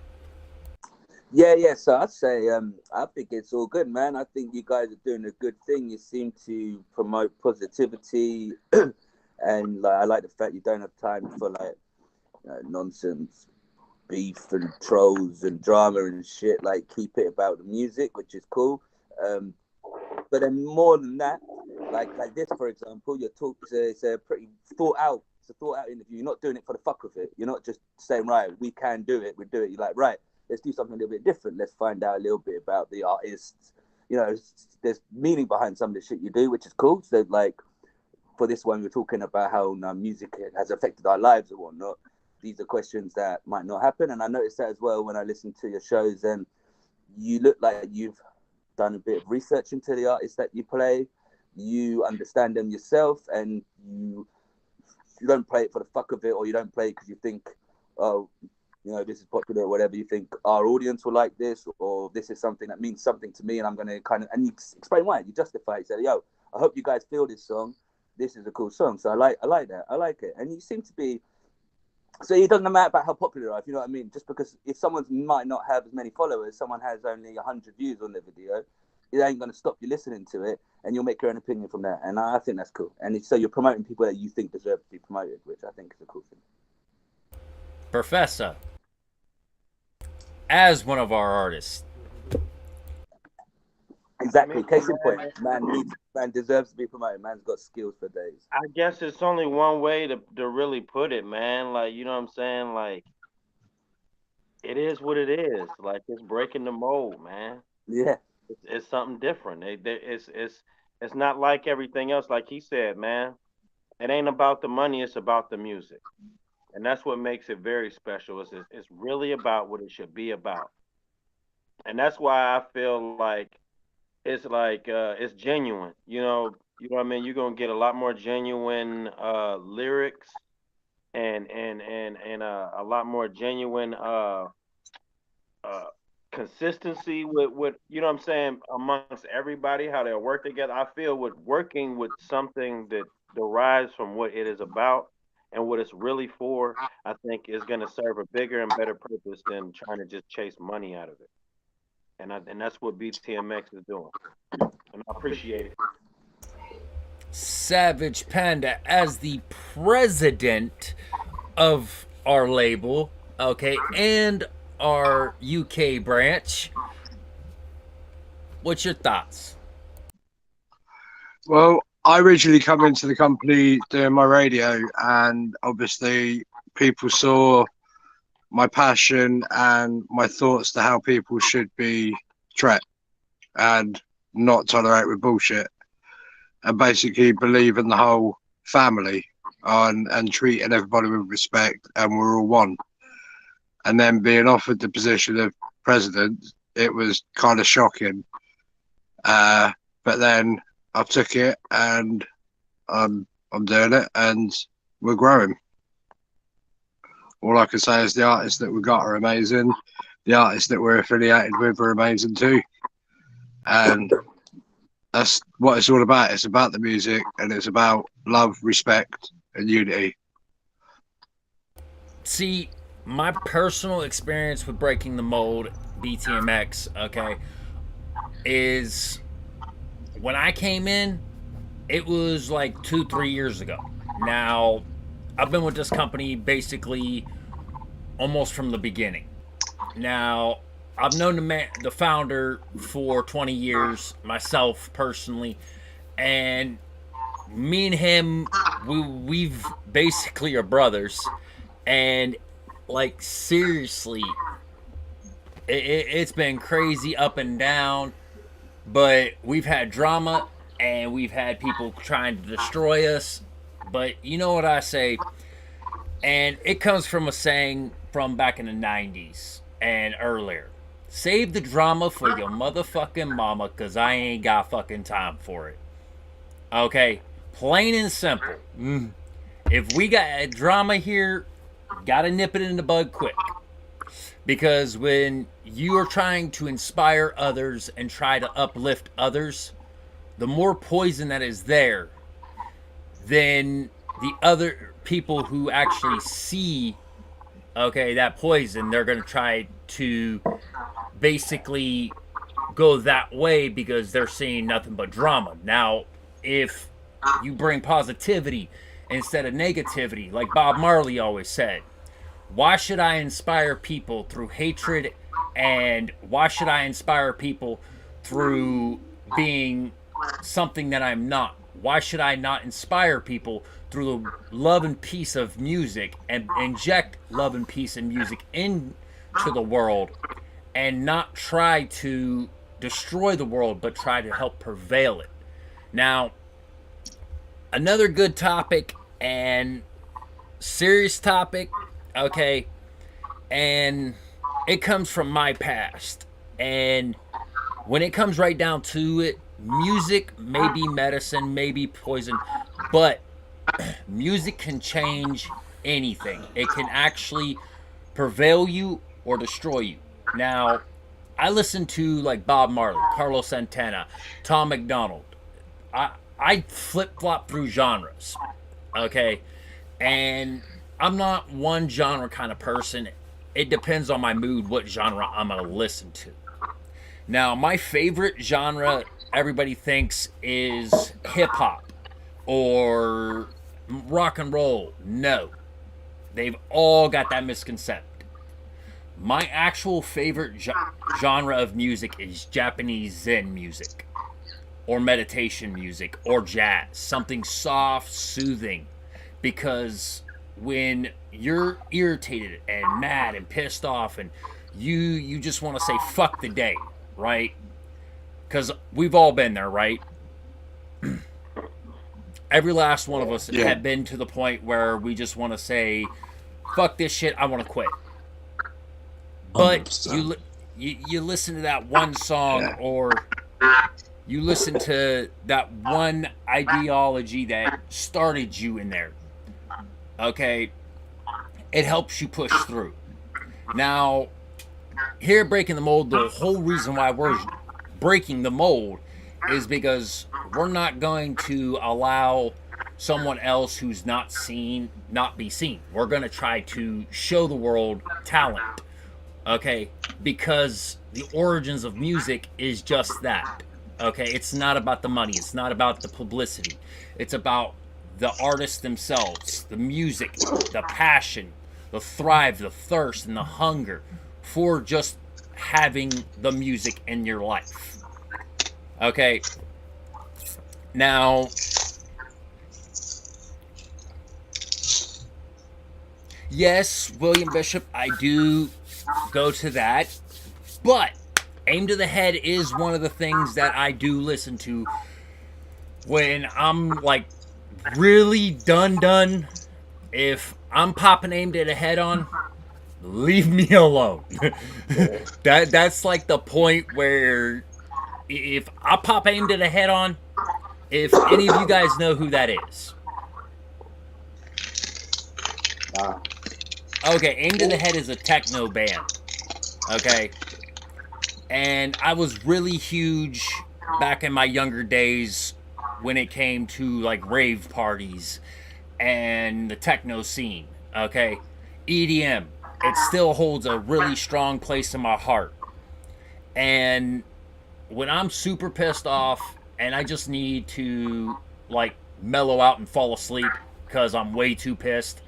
Yeah. So I'd say I think it's all good, man. I think you guys are doing a good thing. You seem to promote positivity, and I like the fact you don't have time for nonsense, beef and trolls and drama and shit. Like, keep it about the music, which is cool. But then more than that, like this, for example, it's a pretty thought out. It's a thought out interview. You're not doing it for the fuck of it. You're not just saying, right, we can do it. We do it. You're like, right, let's do something a little bit different. Let's find out a little bit about the artists. There's meaning behind some of the shit you do, which is cool. So, like, for this one, we're talking about how music has affected our lives and whatnot. These are questions that might not happen. And I noticed that as well when I listen to your shows. And you look like you've done a bit of research into the artists that you play. You understand them yourself, and you don't play it for the fuck of it, or you don't play it because you think, oh, this is popular or whatever. You think our audience will like this, or this is something that means something to me, and I'm going to and you explain why. You justify it. You say, yo, I hope you guys feel this song. This is a cool song. So I like that. I like it. And you seem to be, so it doesn't matter about how popular you are, if you know what I mean. Just because if someone might not have as many followers, someone has only 100 views on the video, it ain't going to stop you listening to it, and you'll make your own opinion from that. And I think that's cool. And so you're promoting people that you think deserve to be promoted, which I think is a cool thing. Professor, as one of our artists. Exactly. Case in point, man deserves to be promoted. Man's got skills for days. I guess it's only one way to really put it, man. Like, you know what I'm saying? Like, it is what it is. Like, it's breaking the mold, man. Yeah. It's something different. It's not like everything else. Like he said, man, it ain't about the money. It's about the music, and that's what makes it very special. It's really about what it should be about, and that's why I feel like it's genuine. You know what I mean. You're gonna get a lot more genuine lyrics, and a lot more genuine consistency with you know what I'm saying, amongst everybody, how they'll work together. I feel with working with something that derives from what it is about and what it's really for, I think is going to serve a bigger and better purpose than trying to just chase money out of it. And that's what BTMX is doing, and I appreciate it. Savage Panda, as the president of our label, okay, and our UK branch. What's your thoughts? Well, I originally come into the company doing my radio, and obviously people saw my passion and my thoughts to how people should be treated and not tolerate with bullshit, and basically believe in the whole family and treating everybody with respect, and we're all one. And then being offered the position of president, it was kind of shocking. But then I took it, and I'm doing it, and we're growing. All I can say is the artists that we got are amazing. The artists that we're affiliated with are amazing too. And that's what it's all about. It's about the music, and it's about love, respect, and unity. See, my personal experience with breaking the mold, BTMX, okay, is when I came in, it was like 2-3 years ago. Now, I've been with this company basically almost from the beginning. Now, I've known the founder for 20 years, myself personally, and me and him, we've basically are brothers, and like seriously, it's been crazy up and down, but we've had drama and we've had people trying to destroy us. But you know what I say, and it comes from a saying from back in the 90s and earlier: save the drama for your motherfucking mama, cause I ain't got fucking time for it. Okay, plain and simple. If we got drama here, gotta nip it in the bud quick. Because when you are trying to inspire others and try to uplift others, the more poison that is there, then the other people who actually see, okay, that poison, they're going to try to basically go that way because they're seeing nothing but drama. Now, if you bring positivity instead of negativity, like Bob Marley always said, why should I inspire people through hatred, and why should I inspire people through being something that I'm not? Why should I not inspire people through the love and peace of music and inject love and peace and music into the world, and not try to destroy the world, but try to help prevail it? Now, another good topic and serious topic, okay, and it comes from my past, and when it comes right down to it, music may be medicine, may be poison, but music can change anything. It can actually prevail you or destroy you. Now, I listen to like Bob Marley, Carlos Santana, Tom McDonald. I flip-flop through genres, okay, and I'm not one genre kind of person. It depends on my mood what genre I'm going to listen to. Now, my favorite genre, everybody thinks, is hip-hop or rock and roll. No. They've all got that misconception. My actual favorite genre of music is Japanese Zen music, or meditation music, or jazz. Something soft, soothing. Because when you're irritated and mad and pissed off and you just want to say fuck the day, right? Because we've all been there, right? Every last one of us have been to the point where we just want to say fuck this shit, I want to quit. But you listen to that one song, or you listen to that one ideology that started you in there, okay, it helps you push through. Now, here at Breaking the Mold, the whole reason why we're breaking the mold is because we're not going to allow someone else who's not seen not be seen. We're going to try to show the world talent, okay, because the origins of music is just that, okay? It's not about the money. It's not about the publicity. It's about the artists themselves, the music, the passion, the thrive, the thirst, and the hunger for just having the music in your life. Okay. Now, yes, William Bishop, I do go to that, but Aim to the Head is one of the things that I do listen to when I'm like really done. If I'm popping Aim to the Head on, leave me alone. That's like the point where if I pop Aim to the Head on, if any of you guys know who that is. Okay, Aim to the Head is a techno band. Okay. And I was really huge back in my younger days when it came to like rave parties and the techno scene. Okay. EDM. It still holds a really strong place in my heart. And when I'm super pissed off and I just need to like mellow out and fall asleep because I'm way too pissed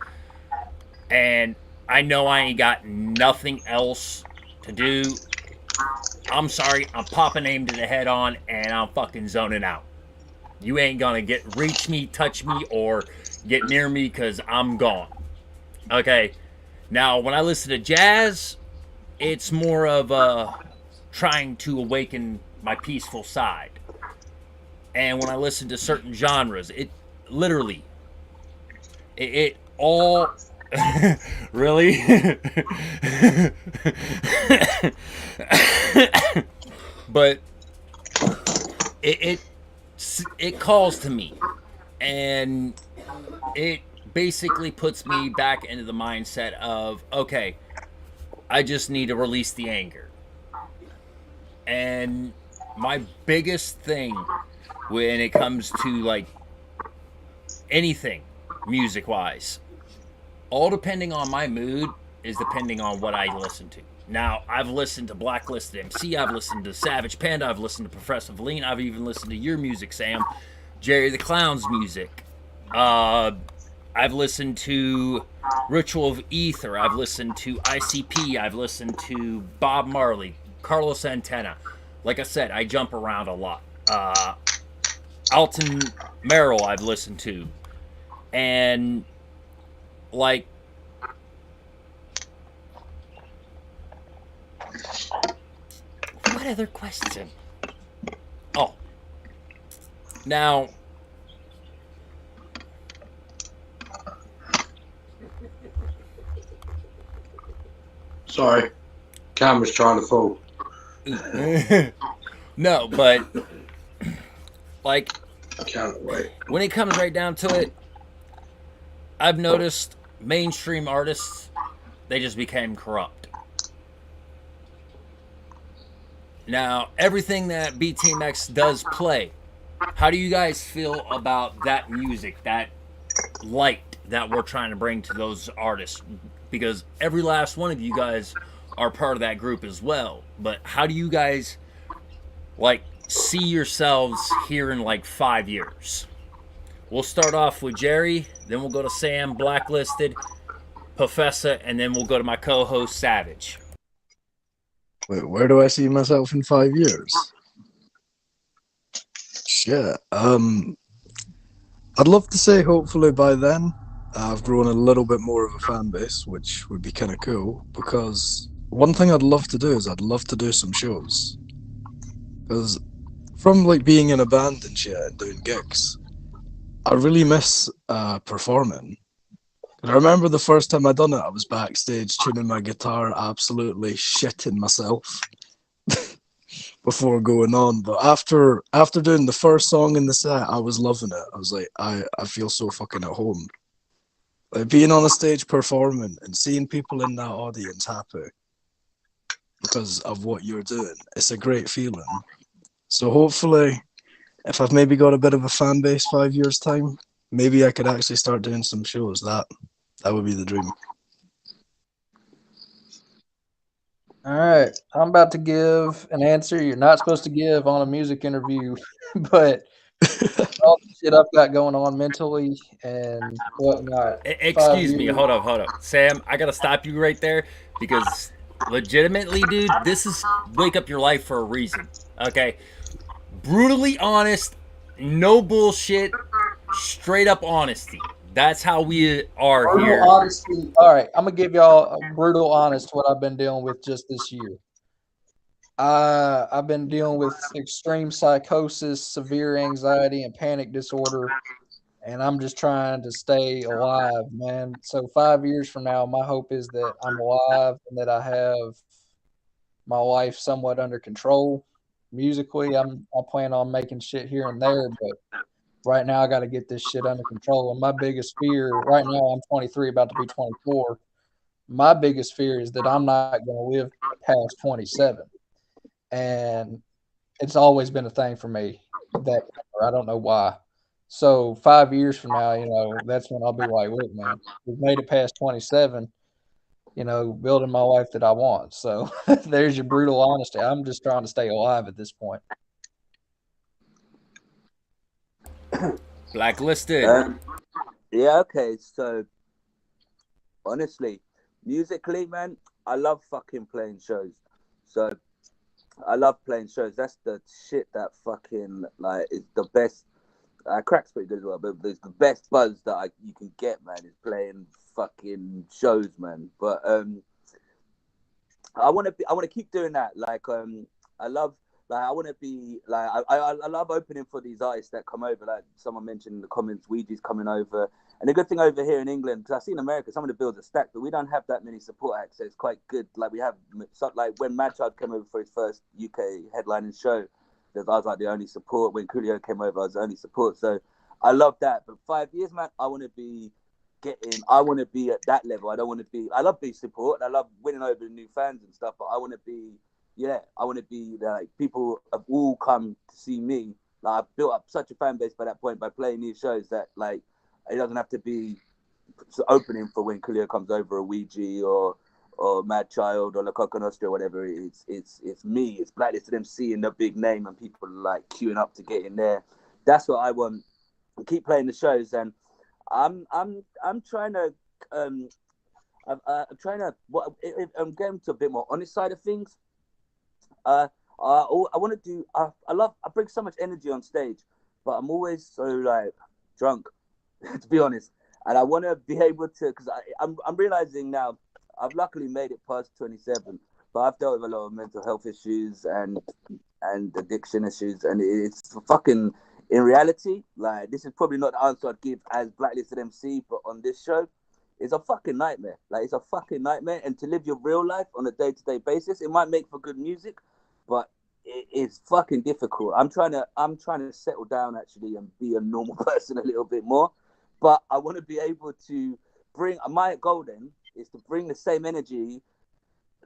and I know I ain't got nothing else to do, I'm sorry, I'm popping Aim to the Head on and I'm fucking zoning out. You ain't gonna reach me, touch me, or get near me because I'm gone. Okay. Now, when I listen to jazz, it's more of trying to awaken my peaceful side. And when I listen to certain genres, it literally, it all really but it calls to me, and it basically puts me back into the mindset of, okay, I just need to release the anger. And my biggest thing when it comes to like anything music wise, all depending on my mood is depending on what I listen to. Now, I've listened to Blacklisted MC, I've listened to Savage Panda, I've listened to Progressive Lean, I've even listened to your music, Sam, Jerry the Clown's music. I've listened to Ritual of Ether, I've listened to ICP, I've listened to Bob Marley, Carlos Santana. Like I said, I jump around a lot. Alton Merrill I've listened to. And like, what other question? Oh, now sorry, camera's trying to fall. No, but like, I can't wait. When it comes right down to it, I've noticed mainstream artists, they just became corrupt. Now, everything that BTMX does play, how do you guys feel about that music, that light that we're trying to bring to those artists? Because every last one of you guys are part of that group as well. But how do you guys like see yourselves here in like 5 years? We'll start off with Jerry, then we'll go to Sam, Blacklisted, Professor, and then we'll go to my co-host, Savage. Wait, where do I see myself in 5 years? Shit. I'd love to say hopefully by then I've grown a little bit more of a fan base, which would be kind of cool, because one thing I'd love to do is I'd love to do some shows. Because from like being in a band and shit and doing gigs, I really miss performing. And I remember the first time I done it, I was backstage tuning my guitar, absolutely shitting myself before going on. But after doing the first song in the set, I was loving it. I was like, I feel so fucking at home. Like being on a stage performing and seeing people in that audience happy because of what you're doing, it's a great feeling. So hopefully, if I've maybe got a bit of a fan base 5 years time, maybe I could actually start doing some shows. That would be the dream. All right, I'm about to give an answer you're not supposed to give on a music interview, but all the shit I've got going on mentally and whatnot. 5 Excuse me, years. hold up. Sam, I gotta stop you right there because legitimately, dude, this is Wake Up Your Life for a reason. Okay? Brutally honest, no bullshit, straight up honesty. That's how we are Brutal here. honesty. All right, I'm gonna give y'all a brutal honest what I've been dealing with just this year. I've been dealing with extreme psychosis, severe anxiety, and panic disorder, and I'm just trying to stay alive, man. So 5 years from now, my hope is that I'm alive and that I have my life somewhat under control. Musically, I plan on making shit here and there, but right now I got to get this shit under control. And my biggest fear right now, I'm 23, about to be 24. My biggest fear is that I'm not going to live past 27, and it's always been a thing for me. That I don't know why. So 5 years from now, that's when I'll be like, look, man, we've made it past 27. Building my life that I want. So there's your brutal honesty. I'm just trying to stay alive at this point. Blacklisted. Yeah, okay. So honestly, musically, man, I love fucking playing shows. So I love playing shows. That's the shit that fucking like is the best. Crack's pretty good as well, but there's the best buzz that you can get, man, is playing fucking shows, man. But I want to keep doing that. Like I love. Like I want to be like I love opening for these artists that come over. Like someone mentioned in the comments, Ouija's coming over. And the good thing over here in England, because I see in America, some of the builds are stacked, but we don't have that many support acts. So it's quite good. Like we have, like when Mad Child came over for his first UK headlining show, I was like the only support. When Coolio came over, I was the only support. So I love that. But 5 years, man, I want to be at that level. I don't want to be. I love being support. I love winning over new fans and stuff. But I want to be. Yeah, I want to be like people have all come to see me. Like I've built up such a fan base by that point by playing these shows that like it doesn't have to be opening for when Coolio comes over, or Ouija or Mad Child or La Nostra or whatever. It's me. It's Blacklisted MC and the big name and people like queuing up to get in there. That's what I want. I keep playing the shows and I'm trying to I'm trying to I'm getting to a bit more honest side of things. I want to do. I bring so much energy on stage, but I'm always so like drunk, to be honest. And I want to be able to, because I'm realizing now. I've luckily made it past 27, but I've dealt with a lot of mental health issues and addiction issues, and it's fucking in reality. Like this is probably not the answer I'd give as Blacklisted MC, but on this show, it's a fucking nightmare. Like it's a fucking nightmare, and to live your real life on a day-to-day basis, it might make for good music, but it's fucking difficult. I'm trying to settle down actually and be a normal person a little bit more, but I want to be able to bring my goal then is to bring the same energy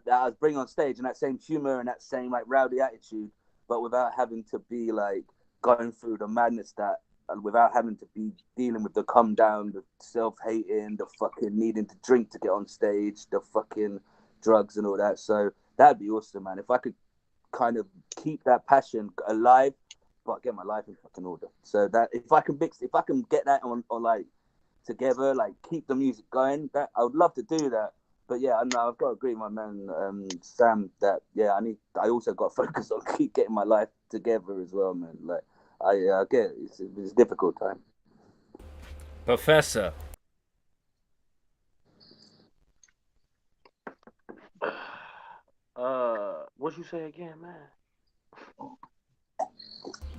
that I was bringing on stage and that same humor and that same like rowdy attitude, but without having to be like going through the madness that, and without having to be dealing with the come down, the self-hating, the fucking needing to drink to get on stage, the fucking drugs and all that. So that'd be awesome, man. If I could kind of keep that passion alive, but get my life in fucking order. So that if I can get that on like together, like keep the music going, that I would love to do that. But yeah, I know I've got to agree with my man Sam that yeah, I also got to focus on keep getting my life together as well, man. Like I get it. It's a difficult time. Professor. What you say again, man?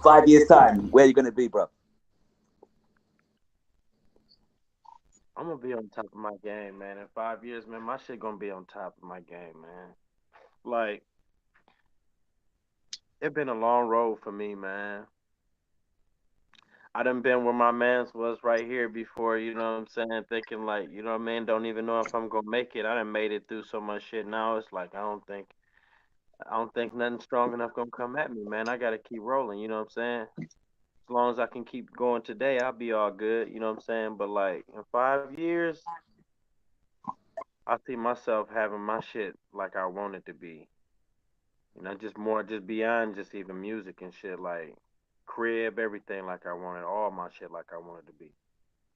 5 years time, where you gonna be, bro? I'm gonna be on top of my game, man. In 5 years, man, my shit gonna be on top of my game, man. Like, it been a long road for me, man. I done been where my mans was right here before, you know what I'm saying? Thinking like, you know what I mean? Don't even know if I'm gonna make it. I done made it through so much shit now. It's like I don't think nothing strong enough gonna come at me, man. I gotta keep rolling, you know what I'm saying? As long as I can keep going today, I'll be all good, you know what I'm saying? But like in 5 years, I see myself having my shit like I want it to be. You know, just more, just beyond just even music and shit. Like crib, everything like I wanted, all my shit like I wanted to be.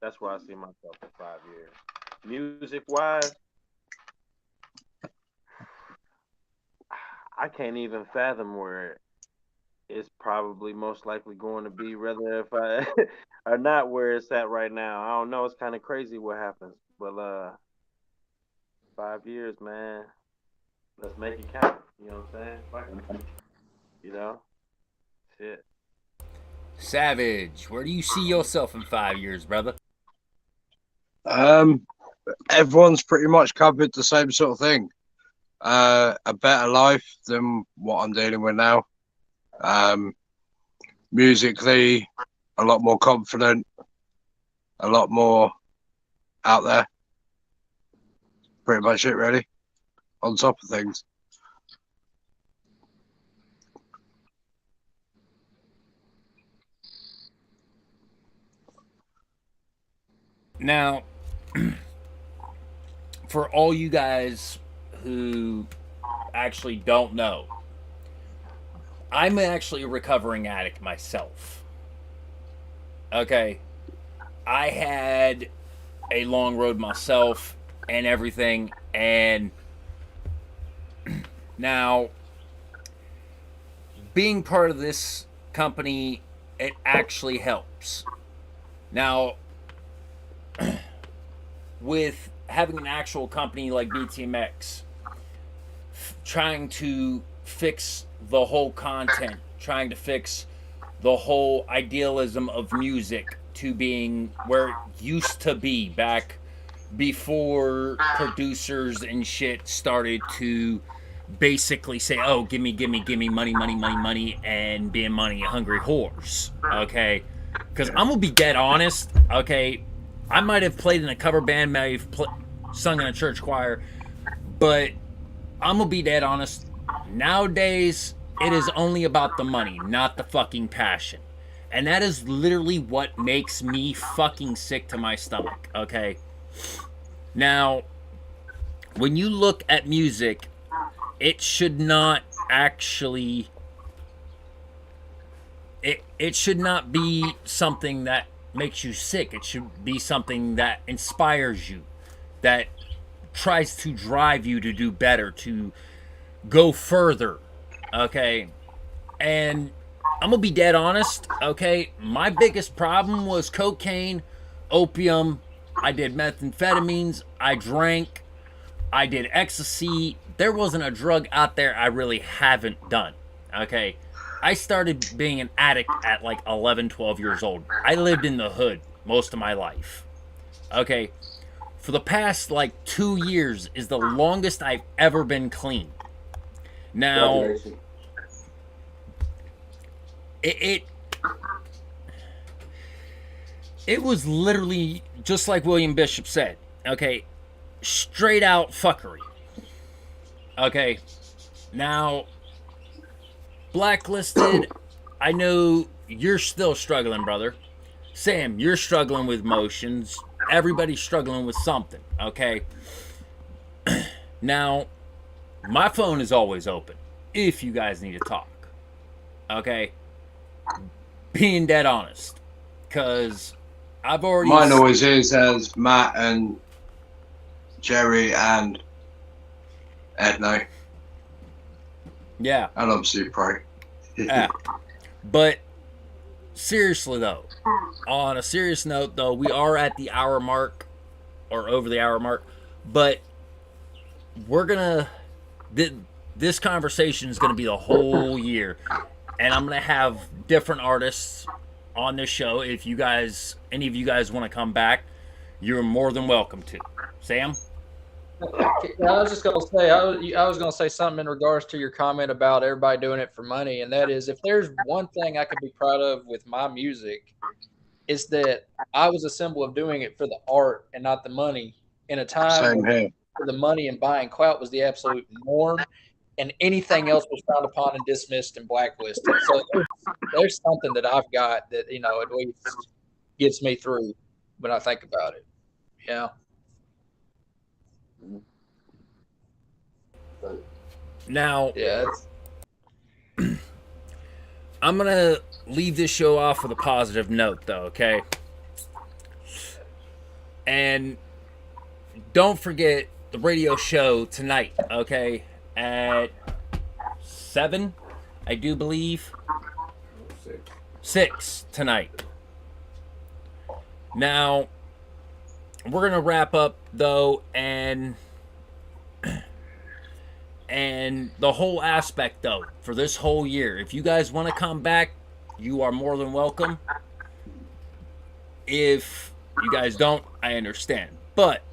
That's where I see myself in 5 years. Music wise, I can't even fathom where it's probably most likely going to be, whether if I or not where it's at right now. I don't know. It's kind of crazy what happens, but 5 years, man. Let's make it count. You know what I'm saying? Fuck it. You know, shit. Savage, where do you see yourself in 5 years, brother? Everyone's pretty much covered the same sort of thing. A better life than what I'm dealing with now. Musically, a lot more confident, a lot more out there. Pretty much it, really. On top of things. Now, for all you guys who actually don't know, I'm actually a recovering addict myself. Okay. I had a long road myself and everything, and now being part of this company, it actually helps. Now, with having an actual company like BTMX, trying to fix the whole content, trying to fix the whole idealism of music to being where it used to be back before producers and shit started to basically say, oh, gimme money, and being money hungry whores. Okay? Because I'm going to be dead honest. Okay? I might have played in a cover band, might have sung in a church choir, but I'm going to be dead honest. Nowadays, it is only about the money, not the fucking passion. And that is literally what makes me fucking sick to my stomach, okay? Now, when you look at music, it should not actually... It should not be something that makes you sick. It should be something that inspires you, that tries to drive you to do better, to go further, okay? And I'm gonna be dead honest, okay? My biggest problem was cocaine, opium, I did methamphetamines, I drank, I did ecstasy. There wasn't a drug out there I really haven't done, okay? I started being an addict at like 11, 12 years old. I lived in the hood most of my life, okay? For the past like 2 years is the longest I've ever been clean. Now, it was literally just like William Bishop said, okay, straight out fuckery. Okay, now, Blacklisted, I know you're still struggling, brother. Sam, you're struggling with emotions. Everybody's struggling with something, okay? Now, my phone is always open if you guys need to talk, okay? Being dead honest, because I've already... Mine always is as Matt and Jerry and Ed know. Yeah. And obviously Pro. Yeah. But seriously though, on a serious note though, we are at the hour mark, or over the hour mark, but we're gonna... This conversation is gonna be the whole year, and I'm gonna have different artists on this show. If you guys, any of you guys want to come back, you're more than welcome to. Sam? I was just going to say, I was going to say something in regards to your comment about everybody doing it for money, and that is, if there's one thing I could be proud of with my music, is that I was a symbol of doing it for the art and not the money in a time where the money and buying clout was the absolute norm, and anything else was frowned upon and dismissed and blacklisted. So there's something that I've got that, you know, at least gets me through when I think about it. Yeah. Now, yeah, I'm gonna leave this show off with a positive note, though, okay? And don't forget the radio show tonight, okay? At 7, I do believe. 6 tonight. Now, we're going to wrap up, though, and the whole aspect, though, for this whole year. If you guys want to come back, you are more than welcome. If you guys don't, I understand. But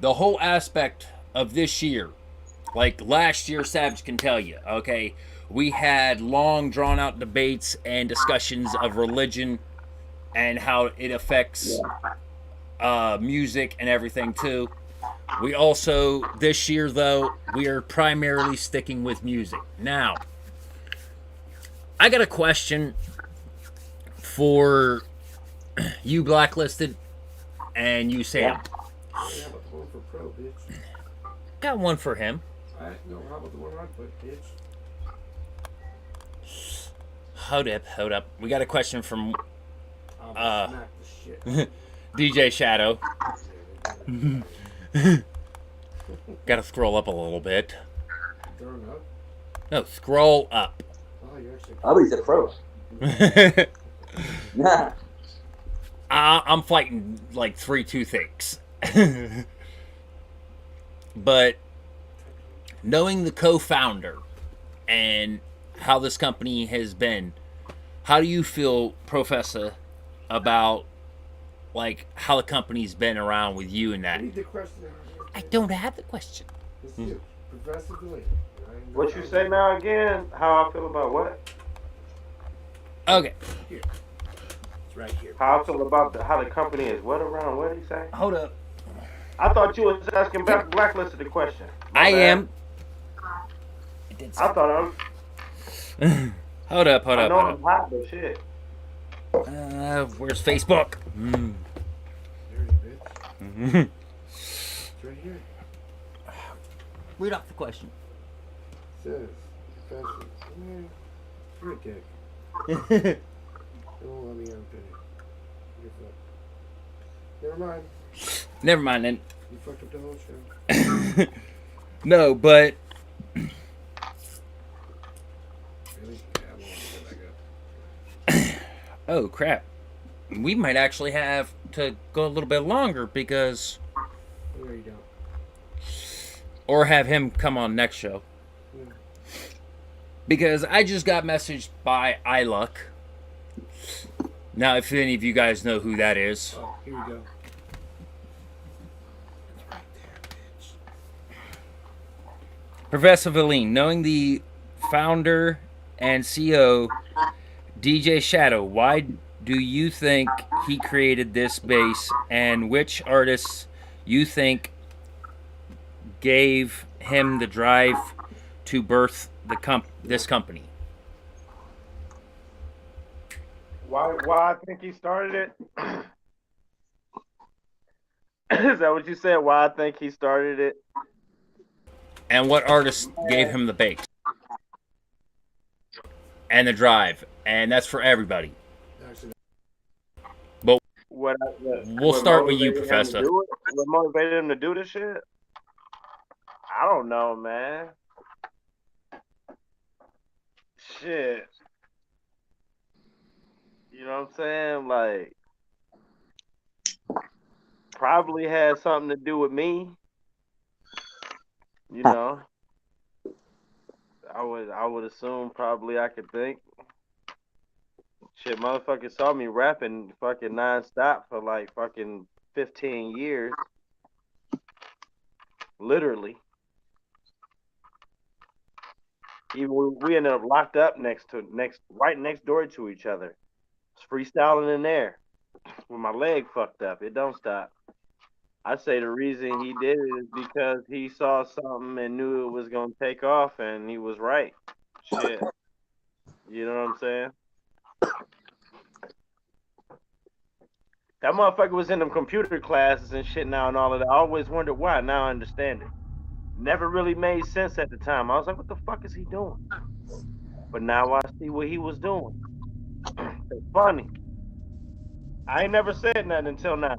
the whole aspect of this year, like last year, Savage can tell you, okay, we had long, drawn-out debates and discussions of religion and how it affects music and everything, too. We also, this year, though, we are primarily sticking with music. Now, I got a question for you, Blacklisted, and you, Sam. Yeah, but the one for pro, bitch. Got one for him. No, how about the one I put, bitch? Hold up. We got a question from Smack the shit. DJ Shadow. Gotta scroll up a little bit. Turn up? No, scroll up. Oh, you're actually. Oh, he's a pro. Yeah. I'm fighting like 3 toothaches. But knowing the co-founder and how this company has been, how do you feel, Professor, about like how the company's been around with you and that? Read the question. I don't have the question. It's you, Professor Delaney. What you say now again? How I feel about what? Okay. Here. It's right here. How I feel about how the company is what around? What did he say? Hold up. I thought you was asking Blacklisted the question. I am. I thought I was. Hold up. I know I'm hot, but shit. Where's Facebook? There you bitch. It's right here. Read off the question. It says, Professor. You're a dick. Don't let me unpin it. Never mind. Never mind then. You fucked up the whole show. No, but Really? Yeah, I won't get back up. oh crap. We might actually have to go a little bit longer because There you go. or have him come on next show. Yeah. Because I just got messaged by iLuck. Now, if any of you guys know who that is. Oh, here we go. Professor Valine, knowing the founder and CEO, DJ Shadow, why do you think he created this base, and which artists you think gave him the drive to birth this company? Why I think he started it? Is that what you said? Why I think he started it? And what artist gave him the base? And the drive. And that's for everybody. But we'll start with you, Professor. What motivated him to do this shit? I don't know, man. Shit. You know what I'm saying? Like, probably had something to do with me. You know, I would assume probably I could think. Shit, motherfuckers saw me rapping fucking nonstop for like fucking 15 years. Literally. Even we ended up locked up right next door to each other. It's freestyling in there with my leg fucked up. It don't stop. I say the reason he did it is because he saw something and knew it was gonna take off, and he was right. Shit, you know what I'm saying? That motherfucker was in them computer classes and shit now and all of that. I always wondered why. Now I understand it. Never really made sense at the time. I was like, what the fuck is he doing? But now I see what he was doing. It's funny. I ain't never said nothing until now.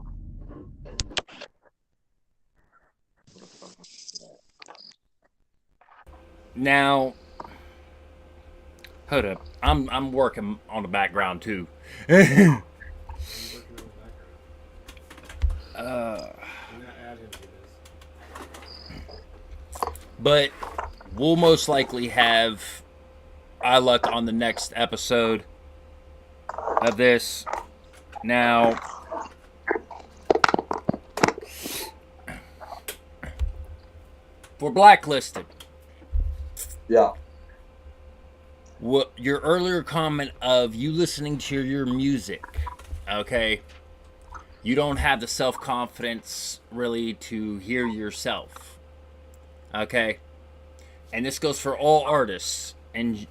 Now, hold up. I'm working on the background too. But we'll most likely have iLuck on the next episode of this. Now, for Blacklisted. Yeah. What your earlier comment of you listening to your music, okay? You don't have the self-confidence really to hear yourself. Okay? And this goes for all artists in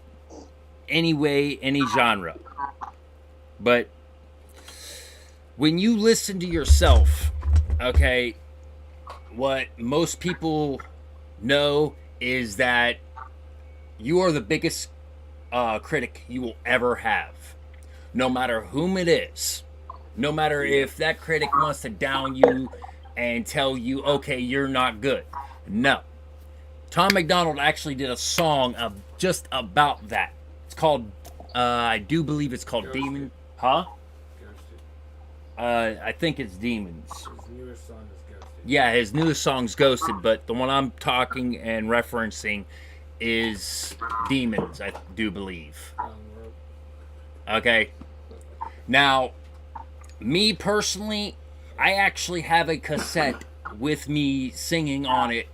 any way, any genre. But when you listen to yourself, okay, what most people know is that you are the biggest critic you will ever have. No matter whom it is. No matter if that critic wants to down you and tell you, okay, you're not good. No. Tom McDonald actually did a song of just about that. It's called, I do believe it's called Ghosted. Demon. Huh? I think it's Demons. His newest song is Ghosted. Yeah, his newest song's Ghosted, but the one I'm talking and referencing is Demons, I do believe. Okay. Now, me personally, I actually have a cassette with me singing on it,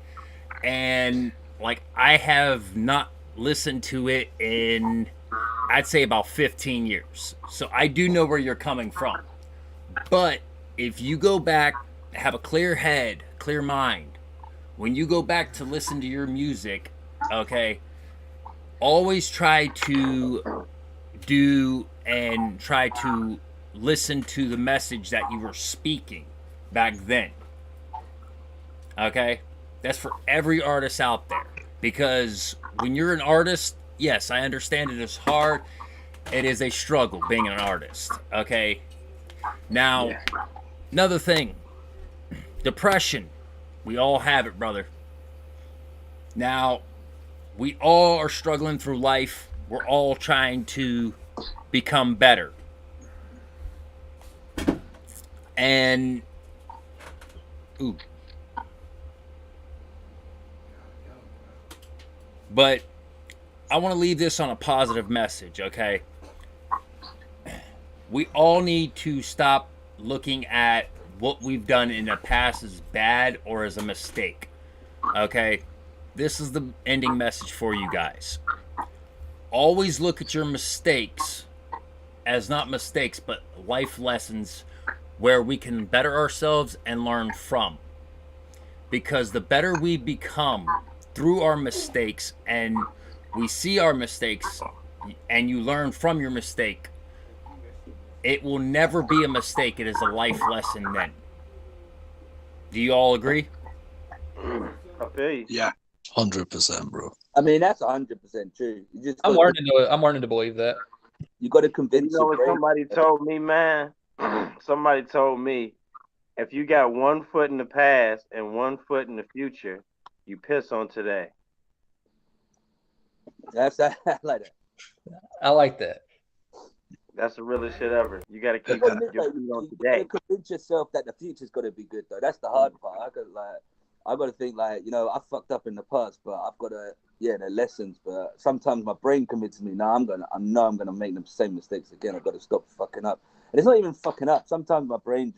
and like I have not listened to it in, I'd say, about 15 years. So I do know where you're coming from. But if you go back, have a clear head, clear mind, when you go back to listen to your music, okay, always try to do and try to listen to the message that you were speaking back then. Okay? That's for every artist out there. Because when you're an artist, yes, I understand it is hard. It is a struggle being an artist. Okay? Now, another thing. Depression. We all have it, brother. Now, we all are struggling through life. We're all trying to become better. And, ooh. But I want to leave this on a positive message, okay? We all need to stop looking at what we've done in the past as bad or as a mistake, okay? This is the ending message for you guys. Always look at your mistakes as not mistakes, but life lessons where we can better ourselves and learn from. Because the better we become through our mistakes, and we see our mistakes, and you learn from your mistake, it will never be a mistake. It is a life lesson then. Do you all agree? Okay. Yeah. 100%, bro. I mean, that's 100% true. You just I'm learning to believe that. You got to convince. You know what somebody told me, man? Somebody told me, if you got 1 foot in the past and 1 foot in the future, you piss on today. That's I like that. I like that. That's the realest shit ever. You got to keep Because your like, feet on you today. gotta convince yourself that the future's got to be good, though. That's the hard part. I got to think like, you know, I fucked up in the past, but I've got to, the lessons. But sometimes my brain convinces me, I know I'm gonna make the same mistakes again. I've got to stop fucking up. And it's not even fucking up. Sometimes my brain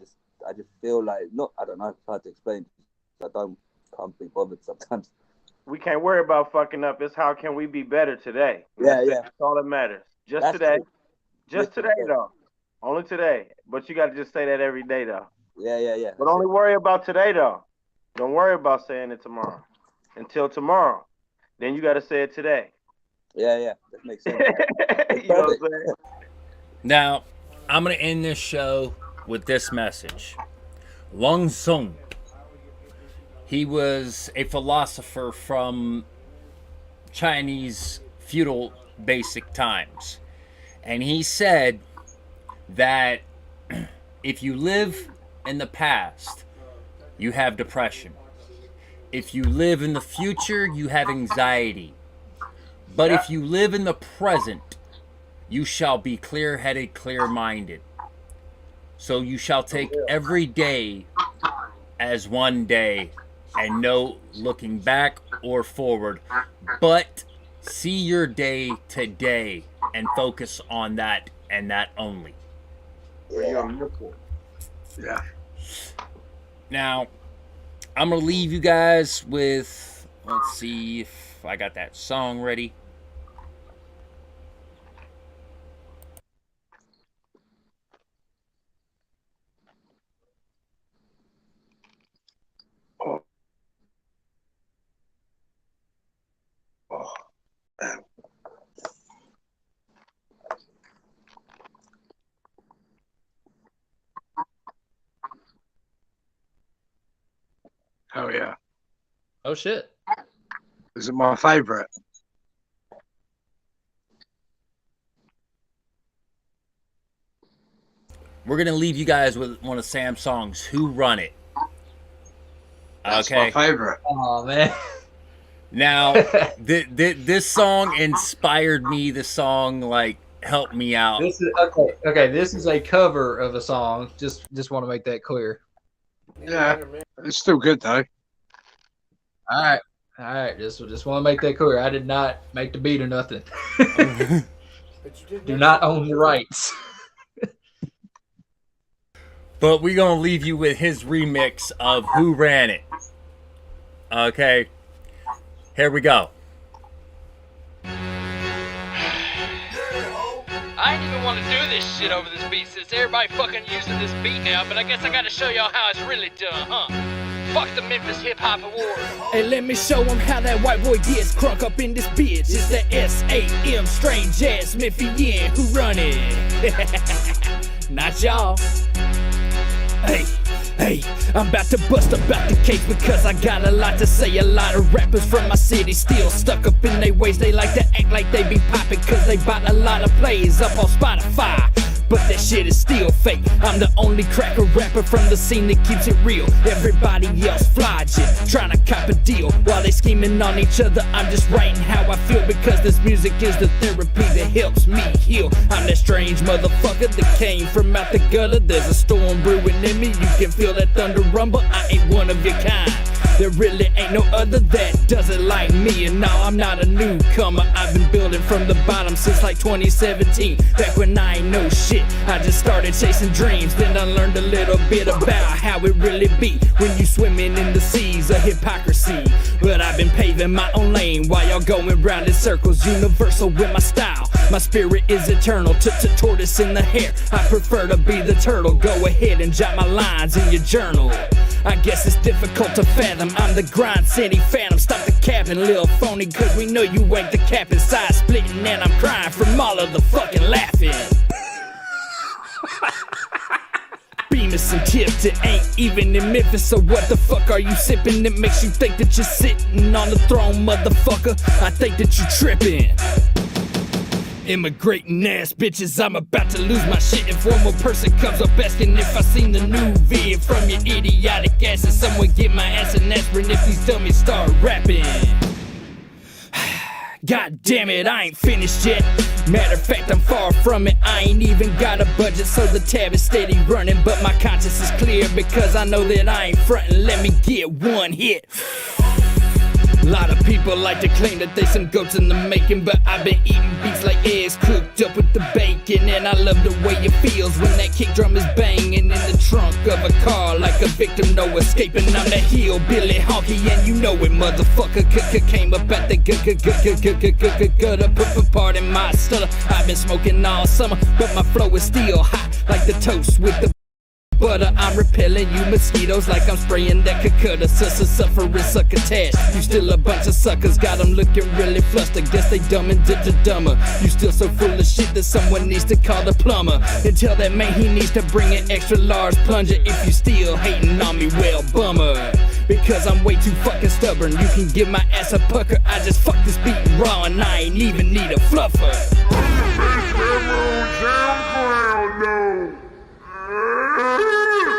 I just feel like, I don't know, it's hard to explain. I can't be bothered sometimes. We can't worry about fucking up. It's how can we be better today? Yeah. That's all that matters. That's today. True. Just today, though. Only today. But you got to just say that every day, though. Yeah. But only worry about today, though. Don't worry about saying it tomorrow. Until tomorrow. Then you got to say it today. Yeah. That makes sense. You know what I'm saying? Now, I'm going to end this show with this message. Long Sung. He was a philosopher from Chinese feudal basic times. And he said that if you live in the past, you have depression. If you live in the future, you have anxiety. But if you live in the present, you shall be clear-headed, clear-minded. So you shall take every day as one day, and no looking back or forward, but see your day today and focus on that and that only. Yeah. Now, I'm going to leave you guys with, let's see if I got that song ready. Oh yeah. Oh shit. Is it my favorite? We're going to leave you guys with one of Sam's songs, Who Run It. That's okay. my favorite. Oh man. Now, this song inspired me. The song like helped me out. This is okay. This is a cover of a song. Just want to make that clear. Yeah, it's still good though. All right. Just want to make that clear. I did not make the beat or nothing. Do not own the rights. But we're going to leave you with his remix of Who Ran It. Okay. Here we go. I ain't even want to do this shit over this beat since everybody fucking using this beat now, but I guess I gotta show y'all how it's really done, huh? Fuck the Memphis Hip Hop Award. Hey, let me show him how that white boy gets crunk up in this bitch. It's the S-A-M, strange ass Memphian who run it. Not y'all. Hey, I'm about to bust about the case because I got a lot to say. A lot of rappers from my city still stuck up in their ways. They like to act like they be poppin' cause they bought a lot of plays up on Spotify. But that shit is still fake. I'm the only cracker rapper from the scene that keeps it real. Everybody else fly shit, trying to cop a deal. While they scheming on each other, I'm just writing how I feel. Because this music is the therapy that helps me heal. I'm that strange motherfucker that came from out the gutter. There's a storm brewing in me, you can feel that thunder rumble. I ain't one of your kind. There really ain't no other that does it like me. And no, I'm not a newcomer. I've been building from the bottom since like 2017. Back when I ain't no shit, I just started chasing dreams. Then I learned a little bit about how it really be when you swimming in the seas of hypocrisy. But I've been paving my own lane while y'all going round in circles. Universal with my style, my spirit is eternal. Tortoise in the hair, I prefer to be the turtle. Go ahead and jot my lines in your journal. I guess it's difficult to fathom. I'm the grind city phantom. Stop the capping, little phony, cause we know you ain't the cap inside splitting. And I'm crying from all of the fucking laughing. Bemis and tips, it ain't even in Memphis. So what the fuck are you sipping that makes you think that you're sitting on the throne, motherfucker? I think that you tripping. Immigrating ass bitches, I'm about to lose my shit if one more person comes up asking if I seen the new vid from your idiotic ass. And someone get my ass an aspirin if these dummies start rapping. God damn it, I ain't finished yet. Matter of fact, I'm far from it. I ain't even got a budget, so the tab is steady running. But my conscience is clear because I know that I ain't frontin'. Let me get one hit. A lot of people like to claim that they some goats in the making, but I've been eating beats like eggs cooked up with the bacon. And I love the way it feels when that kick drum is banging in the trunk of a car like a victim, no escaping. I'm the hillbilly honky and you know it, motherfucker. Came up at the gutter, pardon my stutter. I've been smoking all summer, but my flow is still hot like the toast with the butter. I'm repelling you mosquitoes like I'm spraying that cutter. Suffering succotash. You still a bunch of suckers, got them looking really flustered. Guess they dumb and dumber. You still so full of shit that someone needs to call the plumber and tell that man he needs to bring an extra large plunger. If you still hating on me, well, bummer. because I'm way too fucking stubborn. You can give my ass a pucker, I just fuck this beat raw and I ain't even need a fluffer.